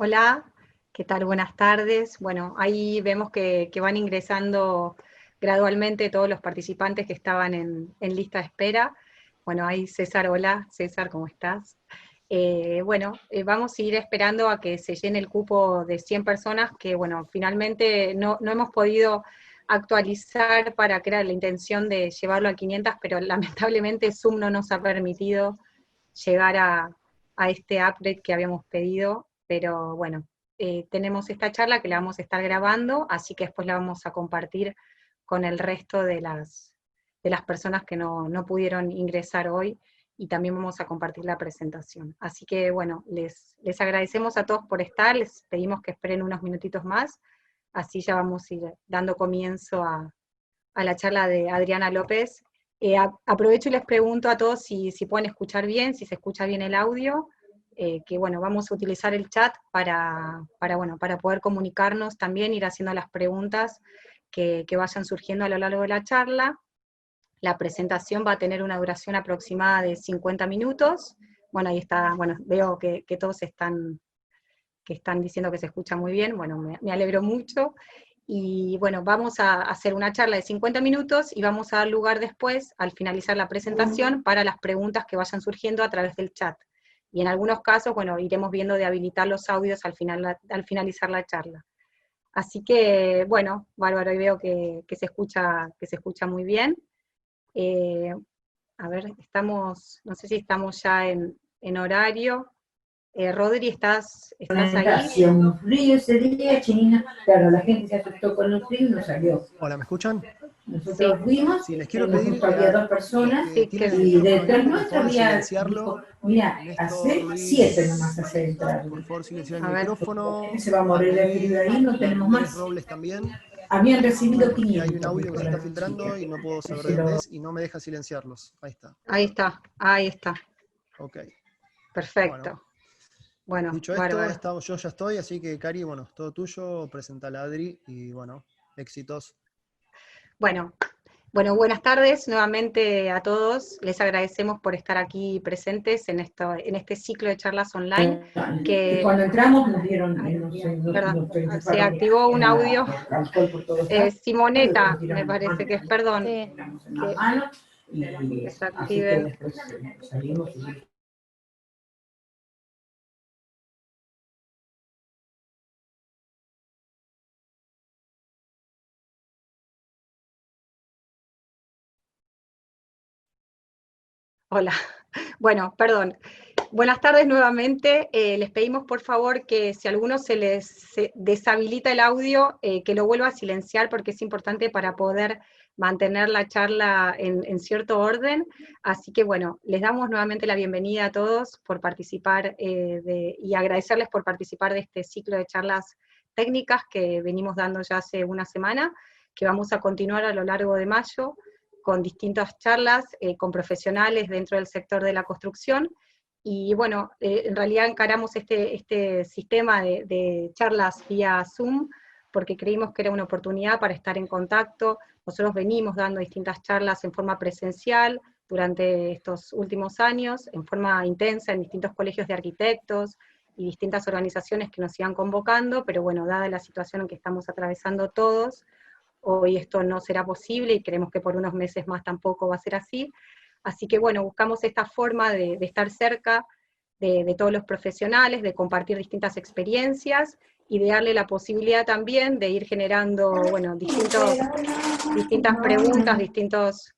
Hola, ¿qué tal? Buenas tardes. Bueno, ahí vemos que van ingresando gradualmente todos los participantes que estaban en lista de espera. Bueno, ahí César, hola, César, ¿cómo estás? Vamos a ir esperando a que se llene el cupo de 100 personas, que bueno, finalmente no hemos podido actualizar para que era la intención de llevarlo a 500, pero lamentablemente Zoom no nos ha permitido llegar a este update que habíamos pedido, pero bueno, tenemos esta charla que la vamos a estar grabando, así que después la vamos a compartir con el resto de las personas que no pudieron ingresar hoy, y también vamos a compartir la presentación. Así que bueno, les agradecemos a todos por estar, les pedimos que esperen unos minutitos más, así ya vamos a ir dando comienzo a la charla de Adriana López. Aprovecho y les pregunto a todos si pueden escuchar bien, si se escucha bien el audio, que bueno, vamos a utilizar el chat para poder comunicarnos también, ir haciendo las preguntas que vayan surgiendo a lo largo de la charla. La presentación va a tener una duración aproximada de 50 minutos. Bueno, ahí está, bueno, veo que todos están diciendo que se escucha muy bien, bueno, me alegro mucho. Y bueno, vamos a hacer una charla de 50 minutos y vamos a dar lugar después, al finalizar la presentación, para las preguntas que vayan surgiendo a través del chat. Y en algunos casos, bueno, iremos viendo de habilitar los audios al finalizar la charla. Así que, bueno, bárbaro, y veo que se escucha muy bien. Eh, a ver, no sé si estamos ya en horario. Rodri, ¿estás ahí? Hacía un frío ese día, Chinina. Claro, la gente se asustó con el frío y no salió. Hola, ¿me escuchan? Sí, Nosotros fuimos, Sí, les quiero pedir justo había dos los personas que sí, tienen el y micrófono detrás abierto, por nuestro favor, había, dijo, silenciarlo. mira, Néstor, hace 7 nomás Luis, hacer entrar. por favor, silenciar el a ver. La gente micrófono. se va a morir de frío ahí, no tenemos Andrés más. Robles también, Habían recibido porque hay un 500, audio dijo que se está la filtrando chica. y no puedo saber de dónde Pero es y no me deja silenciarlos. Ahí está. Ahí está, ahí está. Ok. Bueno, Perfecto. Bueno, dicho esto, bárbaro. yo ya estoy, así que Cari, bueno, todo tuyo, presenta a Adri y bueno, éxitos. Bueno, buenas tardes nuevamente a todos. Les agradecemos por estar aquí presentes en este ciclo de charlas online que, cuando entramos nos dieron, ay, no sé, perdón, nos se enchufaron activó un audio. alcohol por todos lados, después nos Simoneta, me tiraron las parece manos, que es, perdón, nos tiramos en las que, manos, que se así que activen. después salimos y Hola. Bueno, perdón. Buenas tardes nuevamente. Les pedimos por favor que si a alguno se deshabilita el audio, que lo vuelva a silenciar, porque es importante para poder mantener la charla en cierto orden. Así que bueno, les damos nuevamente la bienvenida a todos por participar y agradecerles por participar de este ciclo de charlas técnicas que venimos dando ya hace una semana, que vamos a continuar a lo largo de mayo con distintas charlas con profesionales dentro del sector de la construcción. Y bueno, en realidad encaramos este sistema de charlas vía Zoom porque creímos que era una oportunidad para estar en contacto. Nosotros venimos dando distintas charlas en forma presencial durante estos últimos años, en forma intensa en distintos colegios de arquitectos y distintas organizaciones que nos iban convocando, pero bueno, dada la situación en que estamos atravesando todos, hoy esto no será posible y creemos que por unos meses más tampoco va a ser así. Así que bueno, buscamos esta forma de estar cerca de todos los profesionales, de compartir distintas experiencias y de darle la posibilidad también de ir generando, bueno, distintas preguntas, distintos...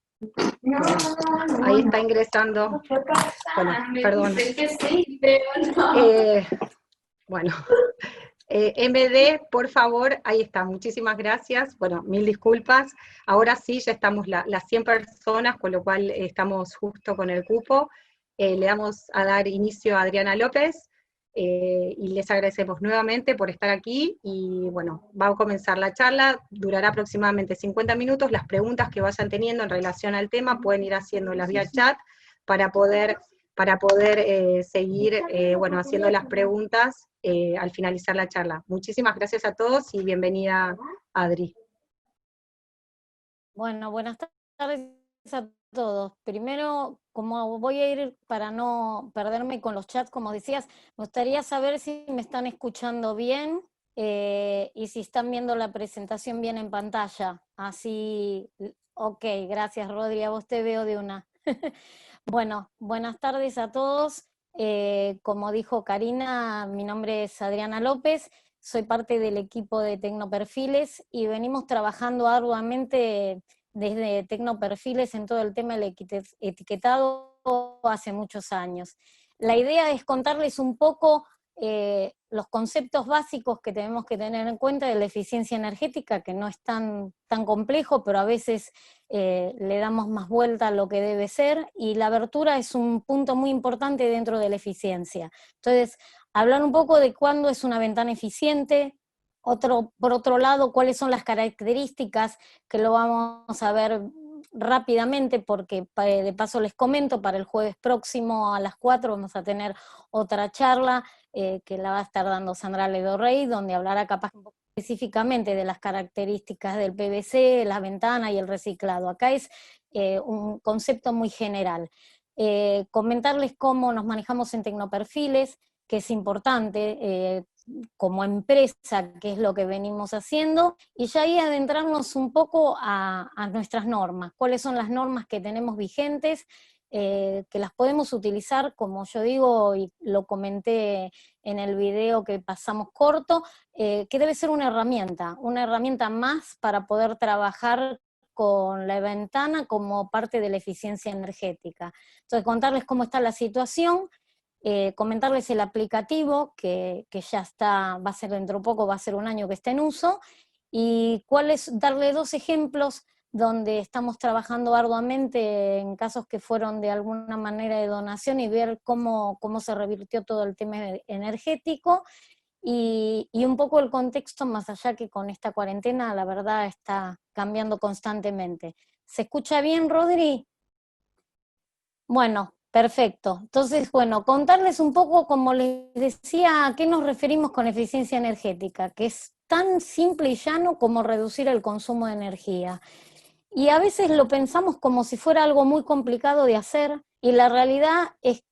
Perdón, ahí está ingresando, bueno, perdón. Eh, bueno, MD, por favor, ahí está, muchísimas gracias, bueno, mil disculpas, ahora sí, ya estamos las 100 personas, con lo cual estamos justo con el cupo. Le damos a dar inicio a Adriana López, y les agradecemos nuevamente por estar aquí, y bueno, va a comenzar la charla, durará aproximadamente 50 minutos, las preguntas que vayan teniendo en relación al tema pueden ir haciéndolas vía chat para poder seguir bueno, haciendo las preguntas al finalizar la charla. Muchísimas gracias a todos y bienvenida, Adri. Bueno, buenas tardes a todos. Primero, como voy a ir para no perderme con los chats, como decías, me gustaría saber si me están escuchando bien y si están viendo la presentación bien en pantalla. Así, ok, gracias Rodri, a vos te veo de una. Bueno, buenas tardes a todos. Como dijo Karina, mi nombre es Adriana López, soy parte del equipo de Tecnoperfiles y venimos trabajando arduamente desde Tecnoperfiles en todo el tema del etiquetado hace muchos años. La idea es contarles un poco los conceptos básicos que tenemos que tener en cuenta de la eficiencia energética, que no es tan complejo, pero a veces le damos más vuelta a lo que debe ser, y la abertura es un punto muy importante dentro de la eficiencia. Entonces, hablar un poco de cuándo es una ventana eficiente, por otro lado, cuáles son las características, que lo vamos a ver rápidamente, porque de paso les comento, para el jueves próximo a las 4 vamos a tener otra charla que la va a estar dando Sandra Ledo Rey, donde hablará capaz un poco específicamente de las características del PVC, la ventana y el reciclado. Acá es un concepto muy general. Comentarles cómo nos manejamos en Tecnoperfiles, que es importante como empresa, que es lo que venimos haciendo, y ya ahí adentrarnos un poco a nuestras normas, cuáles son las normas que tenemos vigentes, que las podemos utilizar, como yo digo, y lo comenté en el video que pasamos corto, que debe ser una herramienta más para poder trabajar con la ventana como parte de la eficiencia energética. Entonces, contarles cómo está la situación, comentarles el aplicativo, que ya está, va a ser dentro de poco, va a ser un año que está en uso, y darle 2 ejemplos donde estamos trabajando arduamente en casos que fueron de alguna manera de donación, y ver cómo se revirtió todo el tema energético, y un poco el contexto, más allá que con esta cuarentena la verdad está cambiando constantemente. ¿Se escucha bien, Rodri? Bueno, perfecto. Entonces, bueno, contarles un poco, como les decía, a qué nos referimos con eficiencia energética, que es tan simple y llano como reducir el consumo de energía. Y a veces lo pensamos como si fuera algo muy complicado de hacer, y la realidad es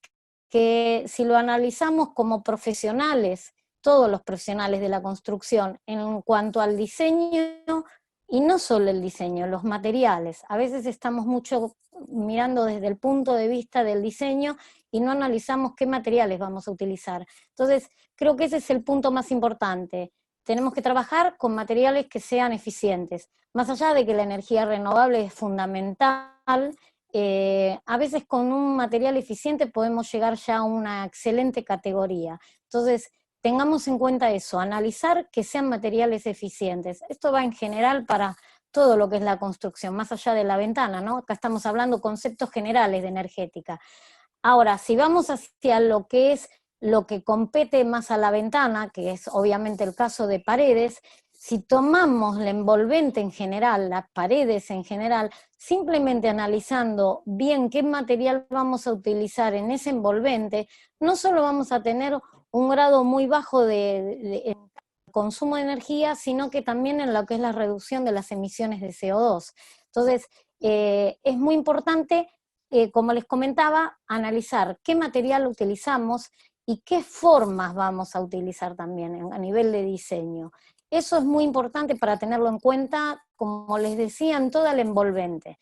que si lo analizamos como profesionales, todos los profesionales de la construcción, en cuanto al diseño, y no solo el diseño, los materiales, a veces estamos mucho mirando desde el punto de vista del diseño y no analizamos qué materiales vamos a utilizar. Entonces, creo que ese es el punto más importante. Tenemos que trabajar con materiales que sean eficientes. Más allá de que la energía renovable es fundamental, a veces con un material eficiente podemos llegar ya a una excelente categoría. Entonces, tengamos en cuenta eso, analizar que sean materiales eficientes. Esto va en general para todo lo que es la construcción, más allá de la ventana, ¿no? Acá estamos hablando conceptos generales de energética. Ahora, si vamos hacia lo que es lo que compete más a la ventana, que es obviamente el caso de paredes, si tomamos la envolvente en general, las paredes en general, simplemente analizando bien qué material vamos a utilizar en ese envolvente, no solo vamos a tener un grado muy bajo de consumo de energía, sino que también en lo que es la reducción de las emisiones de CO2. Entonces, es muy importante, como les comentaba, analizar qué material utilizamos y qué formas vamos a utilizar también a nivel de diseño. Eso es muy importante para tenerlo en cuenta, como les decía, en toda la envolvente.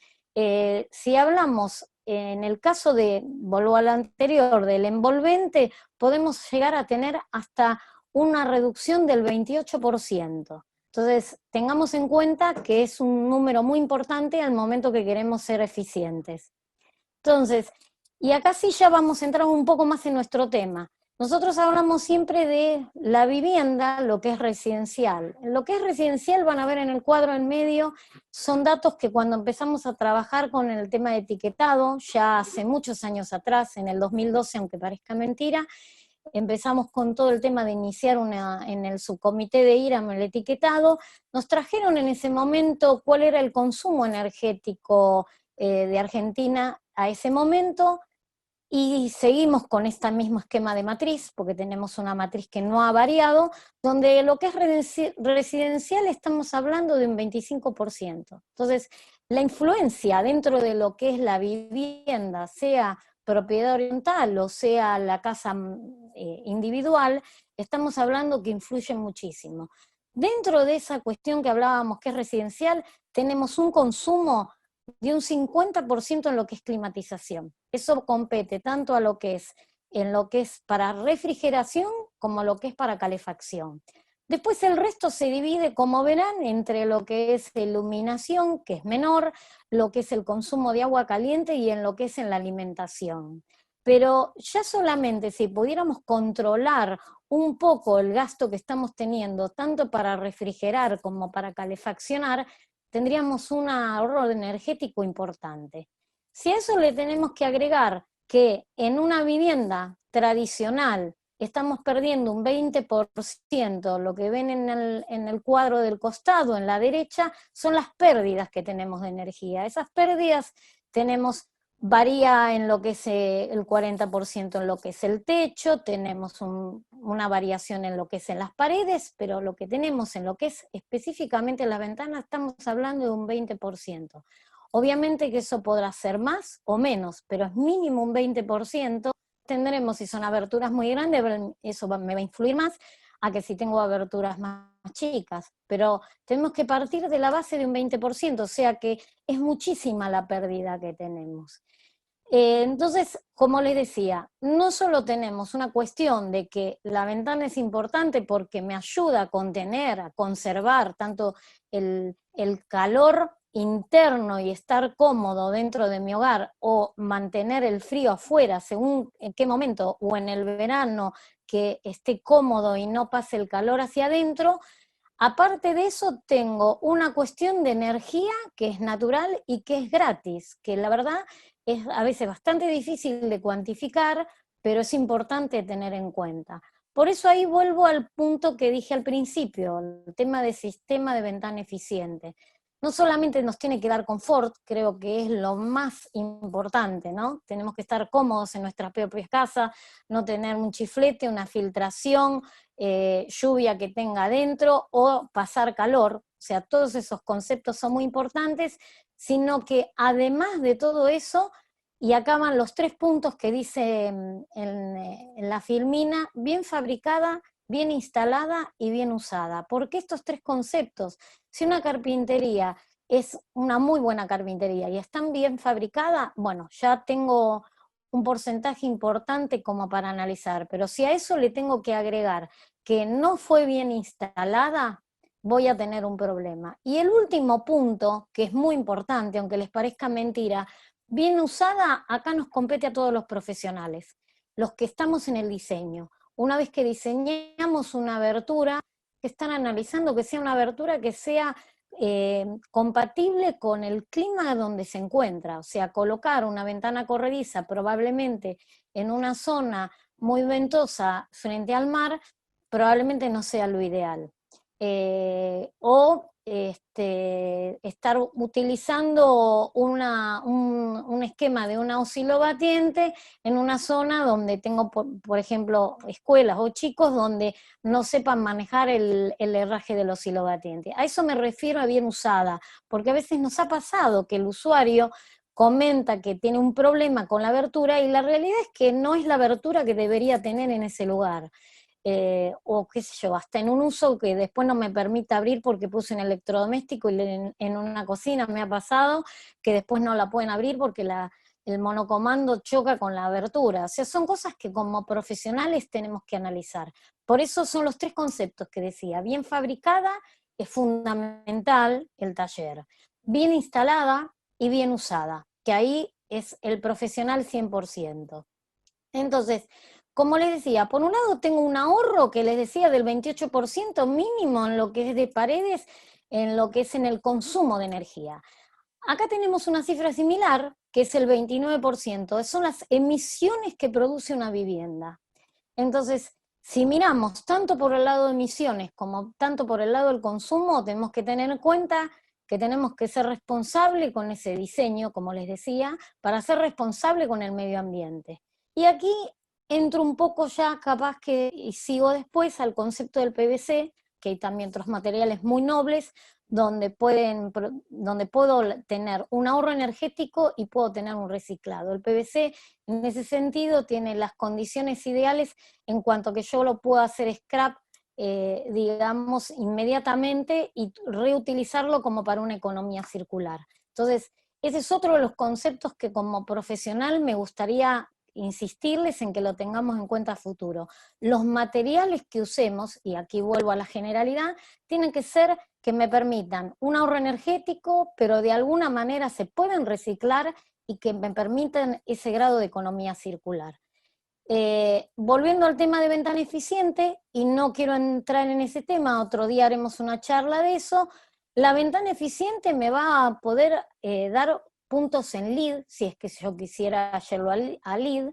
Si hablamos en el caso de, vuelvo al anterior, del envolvente, podemos llegar a tener hasta una reducción del 28%. Entonces, tengamos en cuenta que es un número muy importante al momento que queremos ser eficientes. Entonces, y acá sí ya vamos a entrar un poco más en nuestro tema. Nosotros hablamos siempre de la vivienda, lo que es residencial. Lo que es residencial, van a ver en el cuadro en medio, son datos que cuando empezamos a trabajar con el tema de etiquetado, ya hace muchos años atrás, en el 2012, aunque parezca mentira, empezamos con todo el tema de iniciar en el subcomité de IRAM el etiquetado. Nos trajeron en ese momento cuál era el consumo energético de Argentina a ese momento, Y seguimos con este mismo esquema de matriz, porque tenemos una matriz que no ha variado, donde lo que es residencial estamos hablando de un 25%. Entonces, la influencia dentro de lo que es la vivienda, sea propiedad oriental o sea la casa individual, estamos hablando que influye muchísimo. Dentro de esa cuestión que hablábamos que es residencial, tenemos un consumo de un 50% en lo que es climatización. Eso compete tanto a lo que es en lo que es para refrigeración como lo que es para calefacción. Después el resto se divide, como verán, entre lo que es iluminación, que es menor, lo que es el consumo de agua caliente y en lo que es en la alimentación. Pero ya solamente si pudiéramos controlar un poco el gasto que estamos teniendo, tanto para refrigerar como para calefaccionar, tendríamos un ahorro energético importante. Si a eso le tenemos que agregar que en una vivienda tradicional estamos perdiendo un 20%, lo que ven en el cuadro del costado, en la derecha, son las pérdidas que tenemos de energía. Esas pérdidas varía en lo que es el 40% en lo que es el techo, tenemos una variación en lo que es en las paredes, pero lo que tenemos en lo que es específicamente las ventanas, estamos hablando de un 20%. Obviamente que eso podrá ser más o menos, pero es mínimo un 20%. Tendremos, si son aberturas muy grandes, eso me va a influir más a que si tengo aberturas más chicas, pero tenemos que partir de la base de un 20%, o sea que es muchísima la pérdida que tenemos. Entonces, como les decía, no solo tenemos una cuestión de que la ventana es importante porque me ayuda a contener, a conservar tanto el calor interno y estar cómodo dentro de mi hogar o mantener el frío afuera según en qué momento, o en el verano que esté cómodo y no pase el calor hacia adentro. Aparte de eso, tengo una cuestión de energía que es natural y que es gratis, que la verdad es a veces bastante difícil de cuantificar, pero es importante tener en cuenta. Por eso ahí vuelvo al punto que dije al principio, el tema de sistema de ventana eficiente. No solamente nos tiene que dar confort, creo que es lo más importante, ¿no? Tenemos que estar cómodos en nuestras propias casas, no tener un chiflete, una filtración, lluvia que tenga adentro o pasar calor. O sea, todos esos conceptos son muy importantes, sino que además de todo eso, y acá van los 3 puntos que dice en la filmina: bien fabricada, bien instalada y bien usada. ¿Por qué estos 3 conceptos? Si una carpintería es una muy buena carpintería y está bien fabricada, bueno, ya tengo un porcentaje importante como para analizar, pero si a eso le tengo que agregar que no fue bien instalada, voy a tener un problema. Y el último punto, que es muy importante, aunque les parezca mentira, bien usada, acá nos compete a todos los profesionales, los que estamos en el diseño. Una vez que diseñamos una abertura, que están analizando que sea una abertura que sea compatible con el clima donde se encuentra. O sea, colocar una ventana corrediza probablemente en una zona muy ventosa frente al mar, probablemente no sea lo ideal. Estar utilizando un esquema de una oscilobatiente en una zona donde tengo, por ejemplo, escuelas o chicos donde no sepan manejar el herraje del oscilobatiente. A eso me refiero a bien usada, porque a veces nos ha pasado que el usuario comenta que tiene un problema con la abertura y la realidad es que no es la abertura que debería tener en ese lugar. O qué sé yo, hasta en un uso que después no me permite abrir porque puse un electrodoméstico y en una cocina me ha pasado que después no la pueden abrir porque el monocomando choca con la abertura. O sea, son cosas que como profesionales tenemos que analizar. Por eso son los 3 conceptos que decía: bien fabricada, es fundamental el taller; bien instalada y bien usada, que ahí es el profesional 100%. Entonces, como les decía, por un lado tengo un ahorro que les decía del 28% mínimo en lo que es de paredes, en lo que es en el consumo de energía. Acá tenemos una cifra similar, que es el 29%, son las emisiones que produce una vivienda. Entonces, si miramos tanto por el lado de emisiones como tanto por el lado del consumo, tenemos que tener en cuenta que tenemos que ser responsables con ese diseño, como les decía, para ser responsable con el medio ambiente. Y aquí entro un poco ya, capaz que, y sigo después al concepto del PVC, que hay también otros materiales muy nobles, donde puedo tener un ahorro energético y puedo tener un reciclado. El PVC, en ese sentido, tiene las condiciones ideales en cuanto a que yo lo puedo hacer scrap, digamos, inmediatamente y reutilizarlo como para una economía circular. Entonces, ese es otro de los conceptos que como profesional me gustaría insistirles en que lo tengamos en cuenta a futuro. Los materiales que usemos, y aquí vuelvo a la generalidad, tienen que ser que me permitan un ahorro energético, pero de alguna manera se pueden reciclar y que me permitan ese grado de economía circular. Volviendo al tema de ventana eficiente, y no quiero entrar en ese tema, otro día haremos una charla de eso, la ventana eficiente me va a poder dar puntos en lead, si es que yo quisiera hacerlo a lead,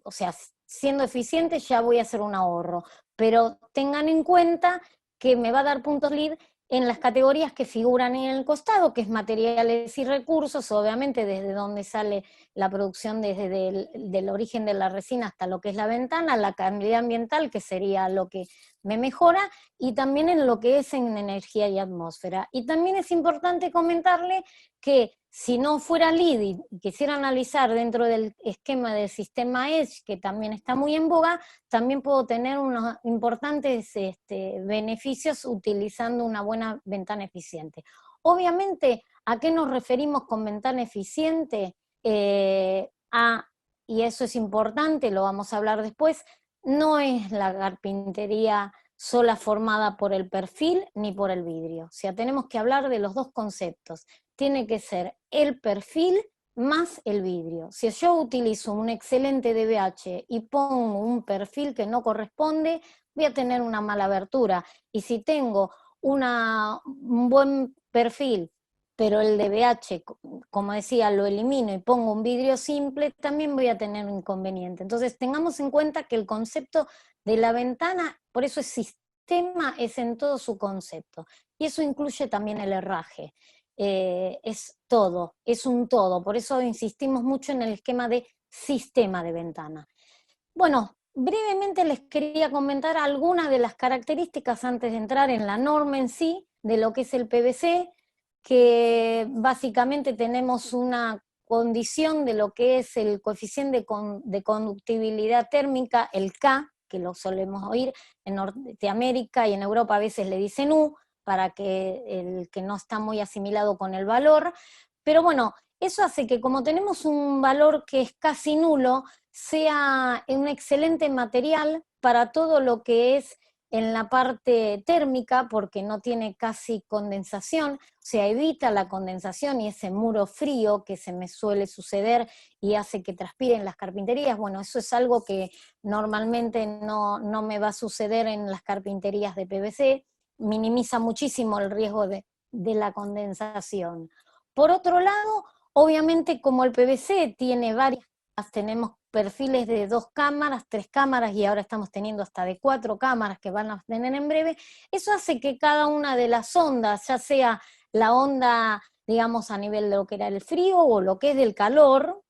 o sea, siendo eficiente ya voy a hacer un ahorro, pero tengan en cuenta que me va a dar puntos lead en las categorías que figuran en el costado, que es materiales y recursos, obviamente desde donde sale la producción, desde del origen de la resina hasta lo que es la ventana, la calidad ambiental, que sería lo que me mejora, y también en lo que es en energía y atmósfera. Y también es importante comentarle que si no fuera LEED y quisiera analizar dentro del esquema del sistema EDGE, que también está muy en boga, también puedo tener unos importantes beneficios utilizando una buena ventana eficiente. Obviamente, ¿a qué nos referimos con ventana eficiente? Y eso es importante, lo vamos a hablar después, no es la carpintería sola formada por el perfil ni por el vidrio. O sea, tenemos que hablar de los dos conceptos. Tiene que ser el perfil más el vidrio. Si yo utilizo un excelente DBH y pongo un perfil que no corresponde, voy a tener una mala abertura. Y si tengo un buen perfil, pero el DBH, como decía, lo elimino y pongo un vidrio simple, también voy a tener un inconveniente. Entonces tengamos en cuenta que el concepto de la ventana, por eso es sistema, es en todo su concepto. Y eso incluye también el herraje. Es todo, es un todo. Por eso insistimos mucho en el esquema de sistema de ventana. Bueno, brevemente les quería comentar algunas de las características antes de entrar en la norma en sí, de lo que es el PVC, que básicamente tenemos una condición de lo que es el coeficiente de conductibilidad térmica, el K, que lo solemos oír en Norteamérica y en Europa a veces le dicen U, para que el que no está muy asimilado con el valor, pero bueno, eso hace que como tenemos un valor que es casi nulo, sea un excelente material para todo lo que es en la parte térmica, porque no tiene casi condensación, o sea, evita la condensación y ese muro frío que se me suele suceder y hace que transpiren las carpinterías. Bueno, eso es algo que normalmente no me va a suceder en las carpinterías de PVC, minimiza muchísimo el riesgo de la condensación. Por otro lado, obviamente como el PVC tiene varias, tenemos perfiles de 2 cámaras, 3 cámaras y ahora estamos teniendo hasta de 4 cámaras que van a tener en breve, eso hace que cada una de las ondas, ya sea la onda, digamos, a nivel de lo que era el frío o lo que es del calor,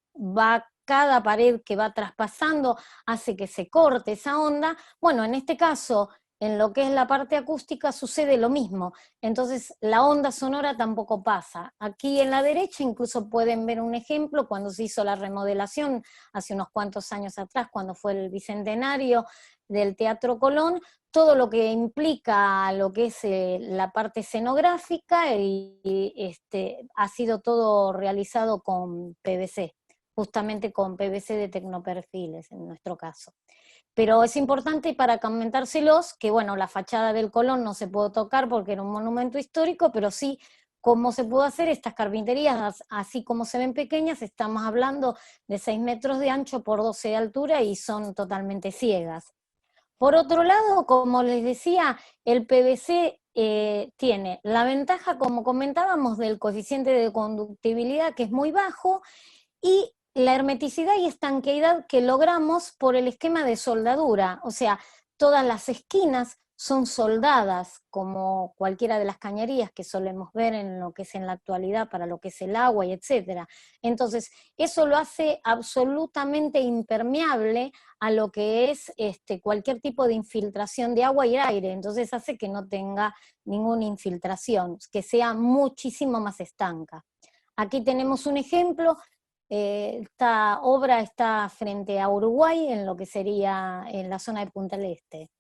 cada pared que va traspasando hace que se corte esa onda. Bueno, en este caso, en lo que es la parte acústica sucede lo mismo, entonces la onda sonora tampoco pasa. Aquí en la derecha incluso pueden ver un ejemplo cuando se hizo la remodelación hace unos cuantos años atrás, cuando fue el bicentenario del Teatro Colón, todo lo que implica lo que es la parte escenográfica ha sido todo realizado con PVC, justamente con PVC de Tecnoperfiles en nuestro caso. Pero es importante para comentárselos que, bueno, la fachada del Colón no se pudo tocar porque era un monumento histórico, pero sí cómo se pudo hacer estas carpinterías, así como se ven pequeñas, estamos hablando de 6 metros de ancho por 12 de altura y son totalmente ciegas. Por otro lado, como les decía, el PVC tiene la ventaja, como comentábamos, del coeficiente de conductibilidad que es muy bajo y la hermeticidad y estanqueidad que logramos por el esquema de soldadura, o sea, todas las esquinas son soldadas, como cualquiera de las cañerías que solemos ver en lo que es en la actualidad para lo que es el agua y etcétera. Entonces, eso lo hace absolutamente impermeable a lo que es cualquier tipo de infiltración de agua y aire, entonces hace que no tenga ninguna infiltración, que sea muchísimo más estanca. Aquí tenemos un ejemplo. Esta obra está frente a Uruguay, en lo que sería en la zona de Punta del Este.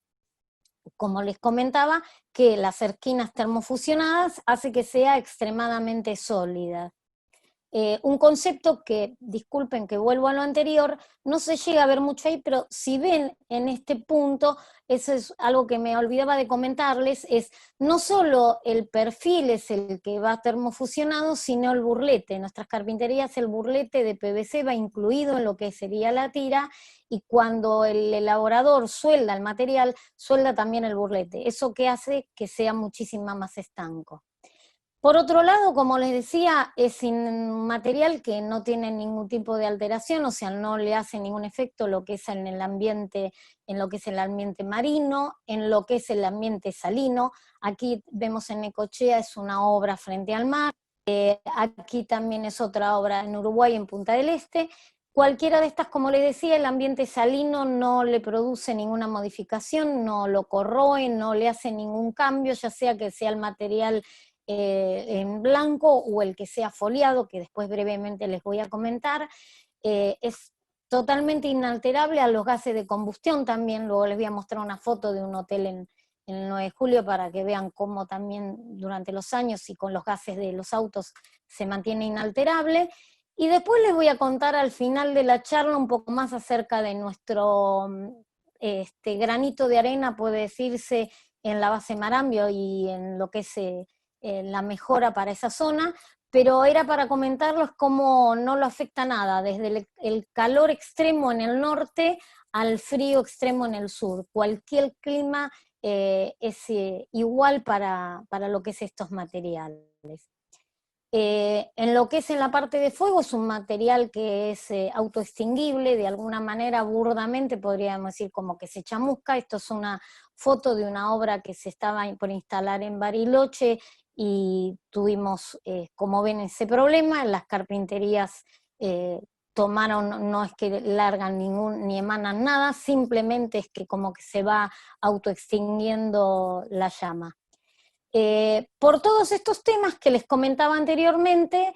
Como les comentaba, que las esquinas termofusionadas hace que sea extremadamente sólida. Un concepto que, disculpen que vuelvo a lo anterior, no se llega a ver mucho ahí, pero si ven en este punto, eso es algo que me olvidaba de comentarles, es no solo el perfil es el que va termofusionado, sino el burlete. En nuestras carpinterías el burlete de PVC va incluido en lo que sería la tira, y cuando el elaborador suelda el material, suelda también el burlete. Eso que hace que sea muchísimo más estanco. Por otro lado, como les decía, es un material que no tiene ningún tipo de alteración, o sea, no le hace ningún efecto lo que es en el ambiente, en lo que es el ambiente marino, en lo que es el ambiente salino. Aquí vemos en Necochea, es una obra frente al mar. Aquí también es otra obra en Uruguay, en Punta del Este. Cualquiera de estas, como les decía, el ambiente salino no le produce ninguna modificación, no lo corroe, no le hace ningún cambio, ya sea que sea el material en blanco o el que sea foliado, que después brevemente les voy a comentar. Es totalmente inalterable a los gases de combustión también. Luego les voy a mostrar una foto de un hotel en el 9 de julio para que vean cómo también durante los años y con los gases de los autos se mantiene inalterable. Y después les voy a contar al final de la charla un poco más acerca de nuestro granito de arena, puede decirse, en la base Marambio y en lo que es la mejora para esa zona, pero era para comentarles cómo no lo afecta nada, desde el calor extremo en el norte al frío extremo en el sur. Cualquier clima es igual para lo que es estos materiales. En lo que es en la parte de fuego es un material que es autoextinguible, de alguna manera burdamente podríamos decir como que se chamusca. Esto es una foto de una obra que se estaba por instalar en Bariloche y tuvimos, como ven, ese problema. Las carpinterías tomaron, no es que largan ni emanan nada, simplemente es que como que se va autoextinguiendo la llama. Por todos estos temas que les comentaba anteriormente,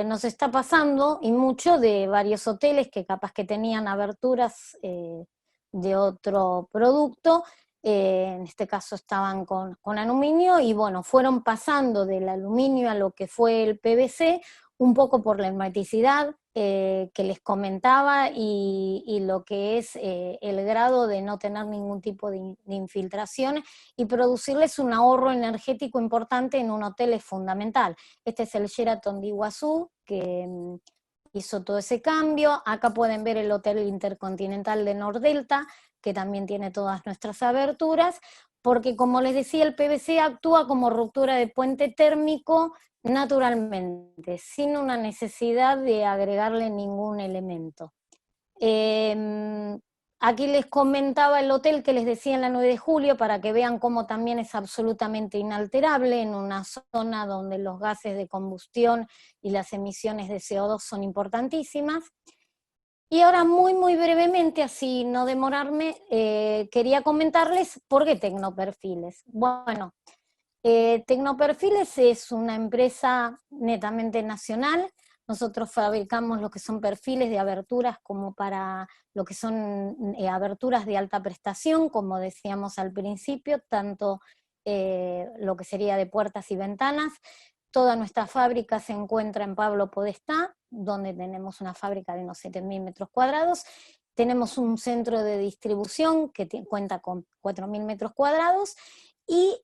nos está pasando, y mucho, de varios hoteles que capaz que tenían aberturas de otro producto, en este caso estaban con aluminio, y bueno, fueron pasando del aluminio a lo que fue el PVC, un poco por la hermeticidad que les comentaba y lo que es el grado de no tener ningún tipo de infiltración, y producirles un ahorro energético importante en un hotel es fundamental. Este es el Sheraton de Iguazú, que hizo todo ese cambio. Acá pueden ver el Hotel Intercontinental de Nordelta, que también tiene todas nuestras aberturas, porque como les decía, el PVC actúa como ruptura de puente térmico naturalmente, sin una necesidad de agregarle ningún elemento. Aquí les comentaba el hotel que les decía en la 9 de julio, para que vean cómo también es absolutamente inalterable en una zona donde los gases de combustión y las emisiones de CO2 son importantísimas. Y ahora muy brevemente, así no demorarme, quería comentarles por qué Tecnoperfiles. Bueno, Tecnoperfiles es una empresa netamente nacional. Nosotros fabricamos lo que son perfiles de aberturas como para lo que son aberturas de alta prestación, como decíamos al principio, tanto lo que sería de puertas y ventanas. Toda nuestra fábrica se encuentra en Pablo Podestá, donde tenemos una fábrica de unos 7.000 metros cuadrados. Tenemos un centro de distribución que cuenta con 4.000 metros cuadrados, y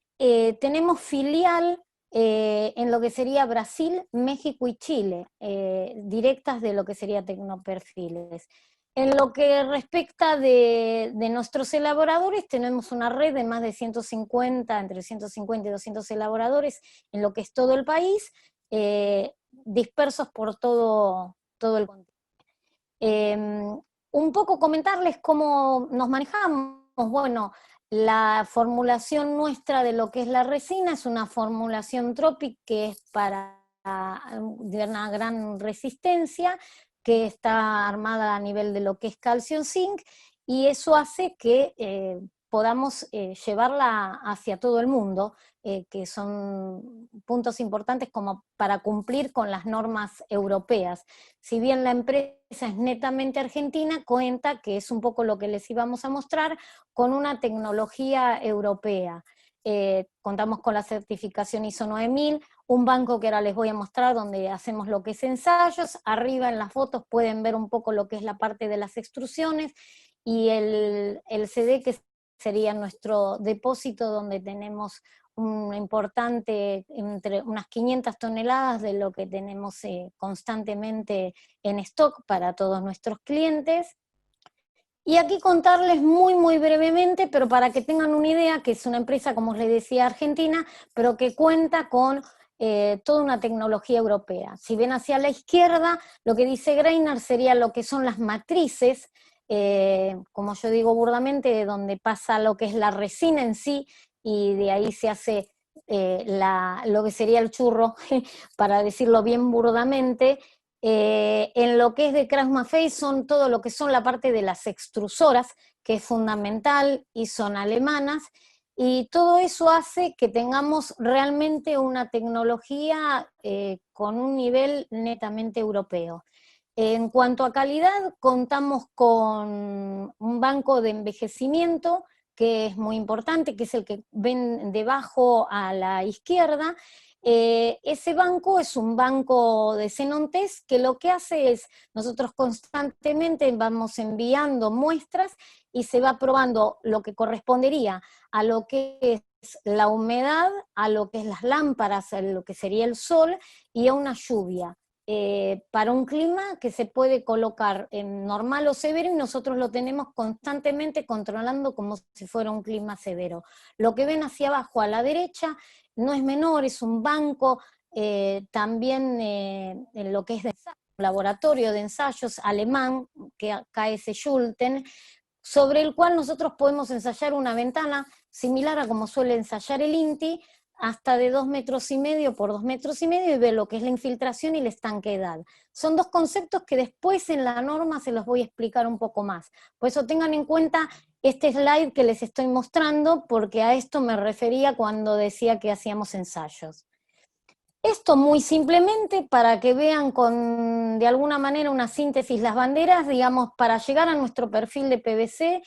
tenemos filial en lo que sería Brasil, México y Chile, directas de lo que sería Tecnoperfiles. En lo que respecta de nuestros elaboradores, tenemos una red de más de 150, entre 150 y 200 elaboradores en lo que es todo el país, dispersos por todo el continente. Un poco comentarles cómo nos manejamos. Bueno, La formulación nuestra de lo que es la resina es una formulación Tropic que es de una gran resistencia, que está armada a nivel de lo que es calcio zinc, y eso hace que podamos llevarla hacia todo el mundo, que son puntos importantes como para cumplir con las normas europeas. Si bien la empresa es netamente argentina, cuenta, que es un poco lo que les íbamos a mostrar, con una tecnología europea. Contamos con la certificación ISO 9000, un banco que ahora les voy a mostrar donde hacemos lo que es ensayos. Arriba en las fotos pueden ver un poco lo que es la parte de las extrusiones, y el CD, que sería nuestro depósito donde tenemos un importante, entre unas 500 toneladas de lo que tenemos constantemente en stock para todos nuestros clientes. Y aquí contarles muy, muy brevemente, pero para que tengan una idea, que es una empresa, como les decía, argentina, pero que cuenta con toda una tecnología europea. Si ven hacia la izquierda, lo que dice Greiner sería lo que son las matrices, como yo digo burdamente, donde pasa lo que es la resina en sí, y de ahí se hace lo que sería el churro, para decirlo bien burdamente. En lo que es de Krauss-Maffei son todo lo que son la parte de las extrusoras, que es fundamental, y son alemanas, y todo eso hace que tengamos realmente una tecnología con un nivel netamente europeo. En cuanto a calidad, contamos con un banco de envejecimiento que es muy importante, que es el que ven debajo a la izquierda. Ese banco es un banco de Xenon Test, que lo que hace es, nosotros constantemente vamos enviando muestras y se va probando lo que correspondería a lo que es la humedad, a lo que es las lámparas, a lo que sería el sol, y a una lluvia. Para un clima que se puede colocar en normal o severo, y nosotros lo tenemos constantemente controlando como si fuera un clima severo. Lo que ven hacia abajo a la derecha no es menor, es un banco también en lo que es de laboratorio de ensayos alemán, que KS Schulten, sobre el cual nosotros podemos ensayar una ventana similar a como suele ensayar el INTI, hasta de 2,5 metros por 2,5 metros, y ver lo que es la infiltración y la estanqueidad. Son dos conceptos que después en la norma se los voy a explicar un poco más. Por eso tengan en cuenta este slide que les estoy mostrando, porque a esto me refería cuando decía que hacíamos ensayos. Esto muy simplemente para que vean de alguna manera una síntesis, las banderas, digamos, para llegar a nuestro perfil de PVC,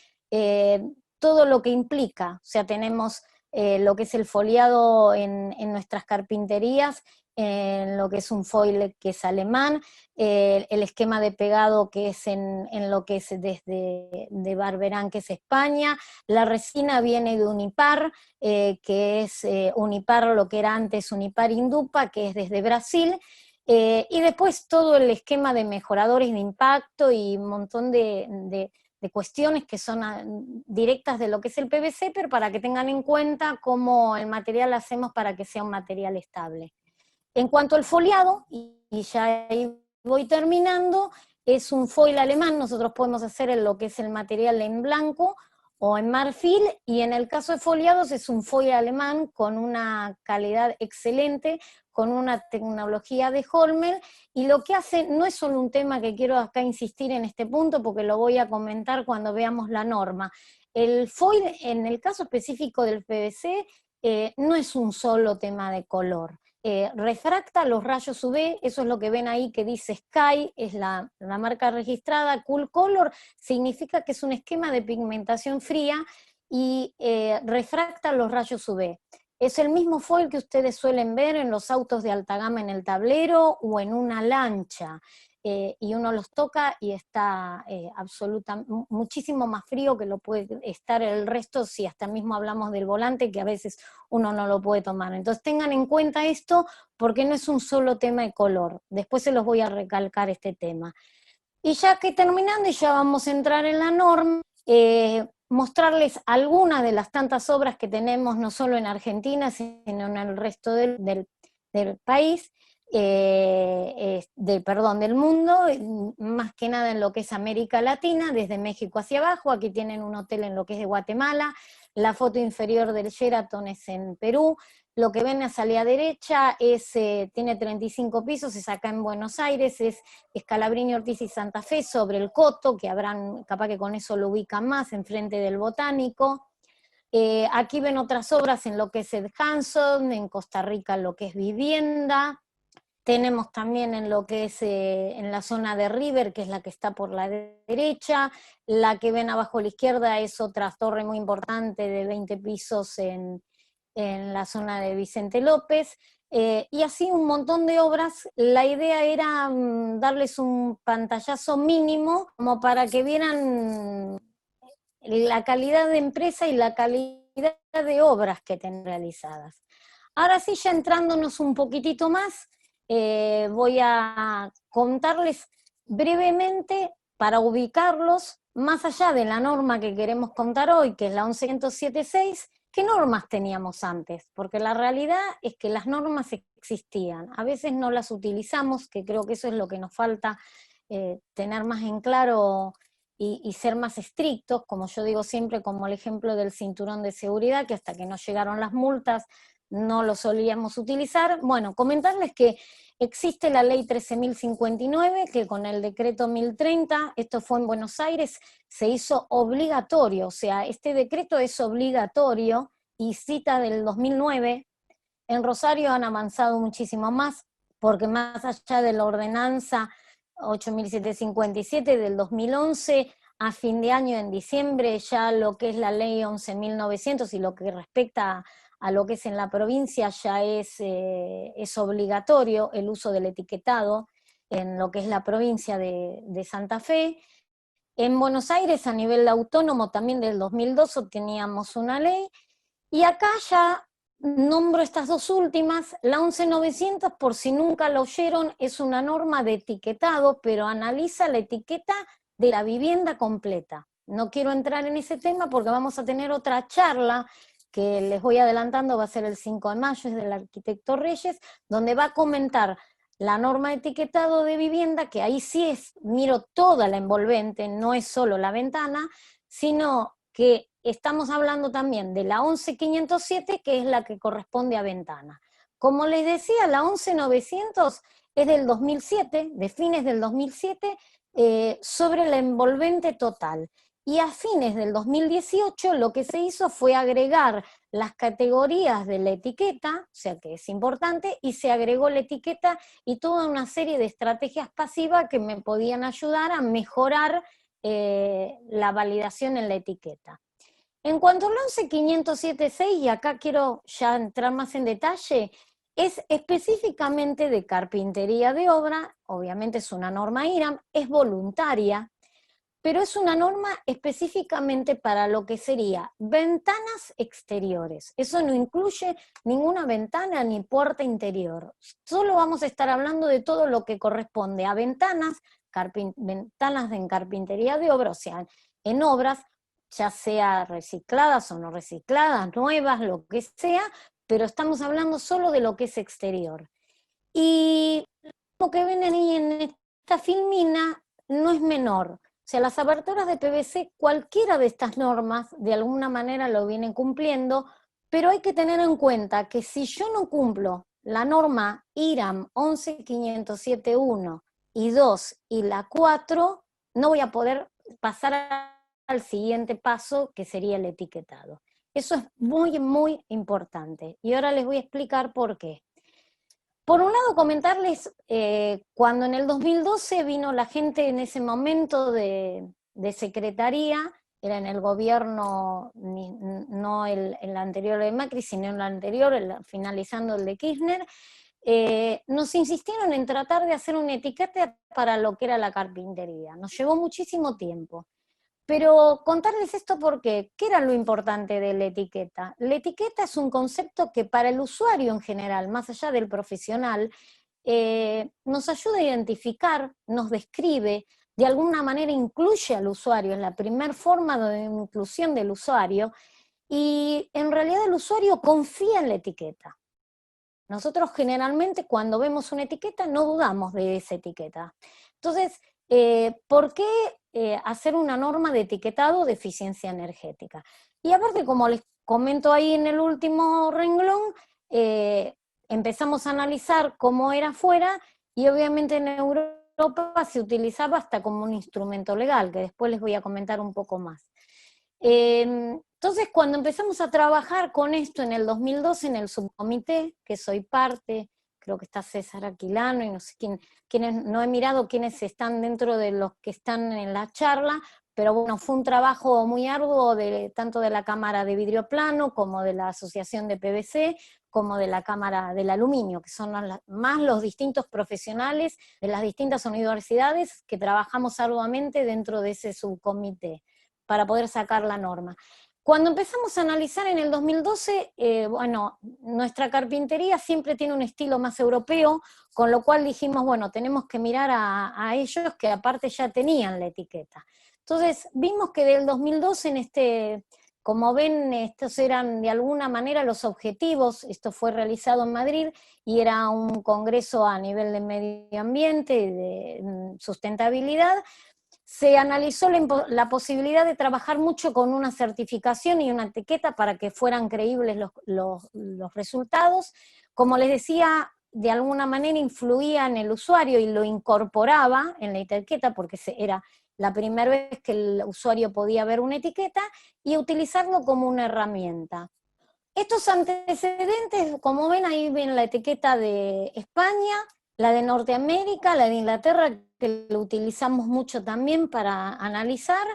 todo lo que implica. O sea, tenemos lo que es el foliado en nuestras carpinterías, en lo que es un foil que es alemán, el esquema de pegado que es en lo que es desde de Barberán, que es España. La resina viene de Unipar, que es Unipar, lo que era antes Unipar Indupa, que es desde Brasil, y después todo el esquema de mejoradores de impacto y un montón de cuestiones que son directas de lo que es el PVC, pero para que tengan en cuenta cómo el material hacemos para que sea un material estable. En cuanto al foliado, y ya ahí voy terminando, es un foil alemán. Nosotros podemos hacer en lo que es el material en blanco o en marfil, y en el caso de foliados es un foil alemán con una calidad excelente, con una tecnología de Hormel, y lo que hace no es solo un tema que quiero acá insistir en este punto, porque lo voy a comentar cuando veamos la norma. El foil, en el caso específico del PVC, no es un solo tema de color. Refracta los rayos UV, eso es lo que ven ahí que dice Sky, es la marca registrada. Cool Color significa que es un esquema de pigmentación fría y refracta los rayos UV. Es el mismo foil que ustedes suelen ver en los autos de alta gama en el tablero o en una lancha. Y uno los toca y está muchísimo más frío que lo puede estar el resto, si hasta mismo hablamos del volante, que a veces uno no lo puede tomar. Entonces tengan en cuenta esto, porque no es un solo tema de color. Después se los voy a recalcar este tema. Y ya que terminando, y ya vamos a entrar en la norma, mostrarles algunas de las tantas obras que tenemos, no solo en Argentina, sino en el resto del país. del mundo, más que nada en lo que es América Latina, desde México hacia abajo. Aquí tienen un hotel en lo que es de Guatemala, la foto inferior del Sheraton es en Perú, lo que ven hacia la derecha tiene 35 pisos, es acá en Buenos Aires, es Scalabrini, Ortiz y Santa Fe, sobre el Coto, que capaz que con eso lo ubican más, enfrente del Botánico. Aquí ven otras obras en lo que es Ed Hanson, en Costa Rica lo que es vivienda. Tenemos también en lo que es en la zona de River, que es la que está por la derecha. La que ven abajo a la izquierda es otra torre muy importante de 20 pisos en la zona de Vicente López. Y así un montón de obras. La idea era darles un pantallazo mínimo como para que vieran la calidad de empresa y la calidad de obras que tienen realizadas. Ahora sí, ya entrándonos un poquitito más, voy a contarles brevemente, para ubicarlos, más allá de la norma que queremos contar hoy, que es la 11.107.6, ¿qué normas teníamos antes? Porque la realidad es que las normas existían, a veces no las utilizamos, que creo que eso es lo que nos falta tener más en claro y ser más estrictos, como yo digo siempre, como el ejemplo del cinturón de seguridad, que hasta que no llegaron las multas no lo solíamos utilizar. Bueno, comentarles que existe la ley 13.059, que con el decreto 1030, esto fue en Buenos Aires, se hizo obligatorio, o sea, este decreto es obligatorio y cita del 2009. En Rosario han avanzado muchísimo más, porque más allá de la ordenanza 8.757 del 2011, a fin de año, en diciembre, ya lo que es la ley 11.900 y lo que respecta a lo que es en la provincia ya es obligatorio el uso del etiquetado en lo que es la provincia de Santa Fe. En Buenos Aires, a nivel autónomo, también del 2002 teníamos una ley, y acá ya nombro estas dos últimas. La 11.900, por si nunca lo oyeron, es una norma de etiquetado, pero analiza la etiqueta de la vivienda completa. No quiero entrar en ese tema porque vamos a tener otra charla que les voy adelantando, va a ser el 5 de mayo, es del arquitecto Reyes, donde va a comentar la norma de etiquetado de vivienda, que ahí sí miro toda la envolvente, no es solo la ventana, sino que estamos hablando también de la 11.507, que es la que corresponde a ventana. Como les decía, la 11.900 es del 2007, de fines del 2007, sobre la envolvente total. Y a fines del 2018 lo que se hizo fue agregar las categorías de la etiqueta, o sea que es importante, y se agregó la etiqueta y toda una serie de estrategias pasivas que me podían ayudar a mejorar la validación en la etiqueta. En cuanto al 11.507.6, y acá quiero ya entrar más en detalle, es específicamente de carpintería de obra, obviamente es una norma IRAM, es voluntaria, pero es una norma específicamente para lo que sería ventanas exteriores. Eso no incluye ninguna ventana ni puerta interior. Solo vamos a estar hablando de todo lo que corresponde a ventanas en carpintería de obra, o sea, en obras, ya sea recicladas o no recicladas, nuevas, lo que sea, pero estamos hablando solo de lo que es exterior. Y lo que ven ahí en esta filmina no es menor. O sea, las aberturas de PVC, cualquiera de estas normas, de alguna manera lo vienen cumpliendo, pero hay que tener en cuenta que si yo no cumplo la norma IRAM 11.507.1 y 2 y la 4, no voy a poder pasar al siguiente paso, que sería el etiquetado. Eso es muy, muy importante. Y ahora les voy a explicar por qué. Por un lado, comentarles, cuando en el 2012 vino la gente en ese momento de secretaría, era en el gobierno, no el anterior de Macri, sino el anterior, finalizando el de Kirchner, nos insistieron en tratar de hacer una etiqueta para lo que era la carpintería. Nos llevó muchísimo tiempo. Pero contarles esto porque, ¿qué era lo importante de la etiqueta? La etiqueta es un concepto que para el usuario en general, más allá del profesional, nos ayuda a identificar, nos describe, de alguna manera incluye al usuario, es la primera forma de inclusión del usuario, y en realidad el usuario confía en la etiqueta. Nosotros generalmente cuando vemos una etiqueta no dudamos de esa etiqueta. Entonces, ¿por qué hacer una norma de etiquetado de eficiencia energética? Y aparte, como les comento ahí en el último renglón, empezamos a analizar cómo era afuera y obviamente en Europa se utilizaba hasta como un instrumento legal, que después les voy a comentar un poco más. Entonces, cuando empezamos a trabajar con esto en el 2012 en el subcomité, que soy parte, creo que está César Aquilano y no sé quiénes, no he mirado quiénes están dentro de los que están en la charla, pero bueno, fue un trabajo muy arduo tanto de la Cámara de Vidrio Plano como de la Asociación de PVC, como de la Cámara del Aluminio, que son más los distintos profesionales de las distintas universidades que trabajamos arduamente dentro de ese subcomité para poder sacar la norma. Cuando empezamos a analizar en el 2012, bueno, nuestra carpintería siempre tiene un estilo más europeo, con lo cual dijimos, bueno, tenemos que mirar a ellos que aparte ya tenían la etiqueta. Entonces vimos que del 2012 como ven, estos eran de alguna manera los objetivos, esto fue realizado en Madrid y era un congreso a nivel de medio ambiente y de sustentabilidad. Se analizó la posibilidad de trabajar mucho con una certificación y una etiqueta para que fueran creíbles los resultados. Como les decía, de alguna manera influía en el usuario y lo incorporaba en la etiqueta porque era la primera vez que el usuario podía ver una etiqueta y utilizarlo como una herramienta. Estos antecedentes, como ven, ahí ven la etiqueta de España, la de Norteamérica, la de Inglaterra, que lo utilizamos mucho también para analizar,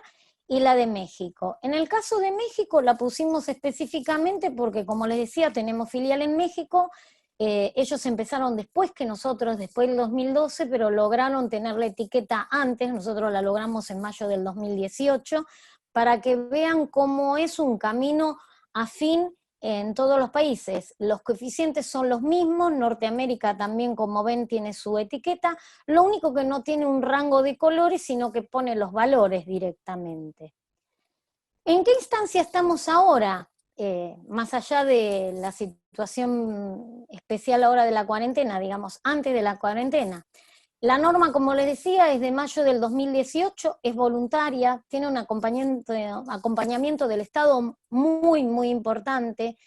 y la de México. En el caso de México la pusimos específicamente porque, como les decía, tenemos filial en México. Ellos empezaron después que nosotros, después del 2012, pero lograron tener la etiqueta antes, nosotros la logramos en mayo del 2018, para que vean cómo es un camino afín en todos los países. Los coeficientes son los mismos, Norteamérica también, como ven, tiene su etiqueta, lo único que no tiene un rango de colores, sino que pone los valores directamente. ¿En qué instancia estamos ahora? Más allá de la situación especial ahora de la cuarentena, digamos, antes de la cuarentena. La norma, como les decía, es de mayo del 2018, es voluntaria, tiene un acompañamiento del Estado muy, muy importante.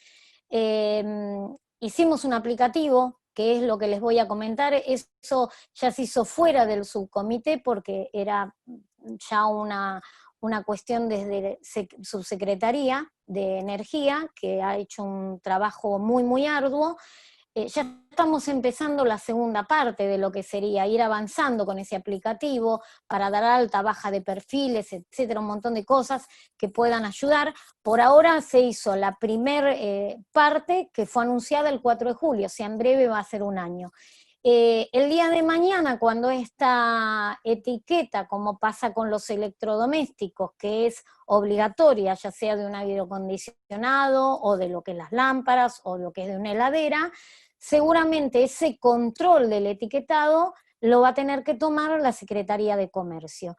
Hicimos un aplicativo, que es lo que les voy a comentar, eso ya se hizo fuera del subcomité porque era ya una cuestión desde Subsecretaría de Energía, que ha hecho un trabajo muy, muy arduo. Ya estamos empezando la segunda parte de lo que sería ir avanzando con ese aplicativo para dar alta, baja de perfiles, etcétera, un montón de cosas que puedan ayudar. Por ahora se hizo la primera parte que fue anunciada el 4 de julio, o sea, en breve va a ser un año. El día de mañana, cuando esta etiqueta, como pasa con los electrodomésticos, que es obligatoria, ya sea de un aire acondicionado o de lo que es las lámparas o lo que es de una heladera, seguramente ese control del etiquetado lo va a tener que tomar la Secretaría de Comercio.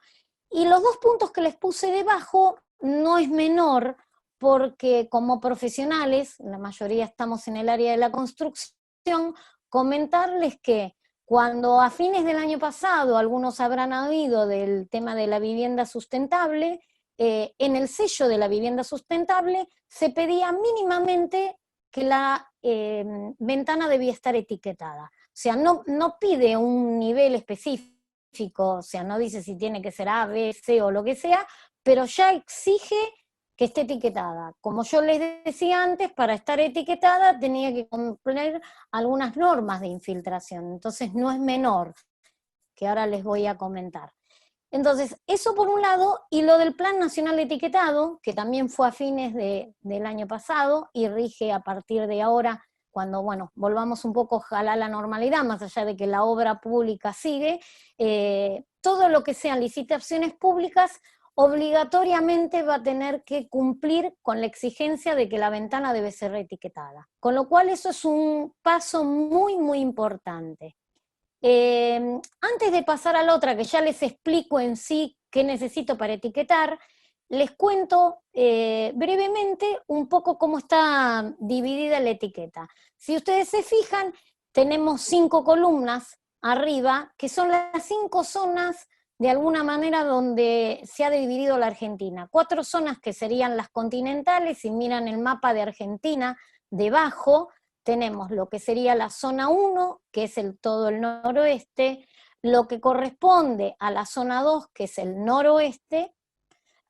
Y los dos puntos que les puse debajo no es menor, porque como profesionales, la mayoría estamos en el área de la construcción, comentarles que cuando a fines del año pasado algunos habrán oído del tema de la vivienda sustentable, en el sello de la vivienda sustentable se pedía mínimamente que la ventana debía estar etiquetada. O sea, no pide un nivel específico, o sea, no dice si tiene que ser A, B, C o lo que sea, pero ya exige que esté etiquetada. Como yo les decía antes, para estar etiquetada tenía que cumplir algunas normas de infiltración, entonces no es menor, que ahora les voy a comentar. Entonces, eso por un lado, y lo del Plan Nacional de Etiquetado, que también fue a fines del año pasado y rige a partir de ahora, cuando, bueno, volvamos un poco ojalá a la normalidad, más allá de que la obra pública sigue, todo lo que sean licitaciones públicas obligatoriamente va a tener que cumplir con la exigencia de que la ventana debe ser reetiquetada. Con lo cual eso es un paso muy, muy importante. Antes de pasar a la otra, que ya les explico en sí qué necesito para etiquetar, les cuento brevemente un poco cómo está dividida la etiqueta. Si ustedes se fijan, tenemos 5 columnas arriba, que son las 5 zonas de alguna manera donde se ha dividido la Argentina. 4 zonas que serían las continentales, si miran el mapa de Argentina, debajo tenemos lo que sería la zona 1, que es todo el noroeste, lo que corresponde a la zona 2, que es el noroeste,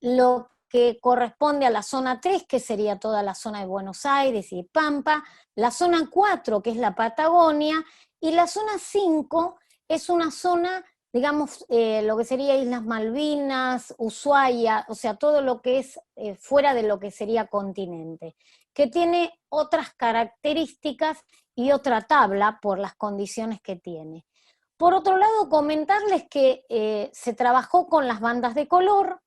lo que corresponde a la zona 3, que sería toda la zona de Buenos Aires y Pampa, la zona 4, que es la Patagonia, y la zona 5 es una zona, digamos, lo que sería Islas Malvinas, Ushuaia, o sea, todo lo que es fuera de lo que sería continente, que tiene otras características y otra tabla por las condiciones que tiene. Por otro lado, comentarles que se trabajó con las bandas de color,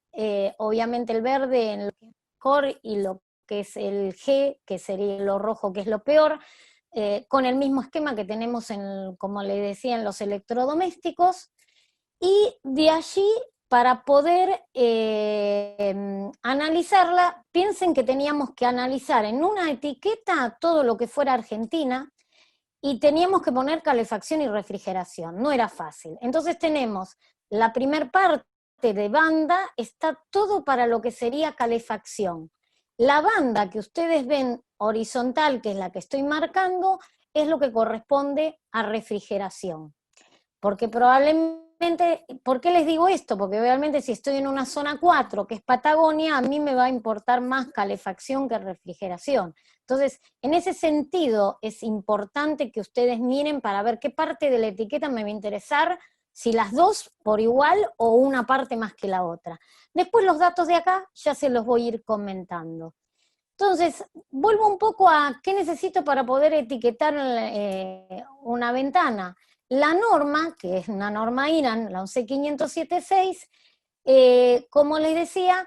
obviamente el verde en lo que es mejor y lo que es el G, que sería lo rojo, que es lo peor, con el mismo esquema que tenemos, como les decía, en los electrodomésticos, y de allí, para poder analizarla, piensen que teníamos que analizar en una etiqueta todo lo que fuera Argentina, y teníamos que poner calefacción y refrigeración, no era fácil. Entonces tenemos la primer parte de banda, está todo para lo que sería calefacción. La banda que ustedes ven horizontal, que es la que estoy marcando, es lo que corresponde a refrigeración. Porque probablemente, ¿por qué les digo esto? Porque obviamente si estoy en una zona 4, que es Patagonia, a mí me va a importar más calefacción que refrigeración. Entonces, en ese sentido, es importante que ustedes miren para ver qué parte de la etiqueta me va a interesar, si las dos por igual o una parte más que la otra. Después los datos de acá ya se los voy a ir comentando. Entonces, vuelvo un poco a qué necesito para poder etiquetar una ventana. La norma, que es una norma IRAN, la 11507-6, como les decía,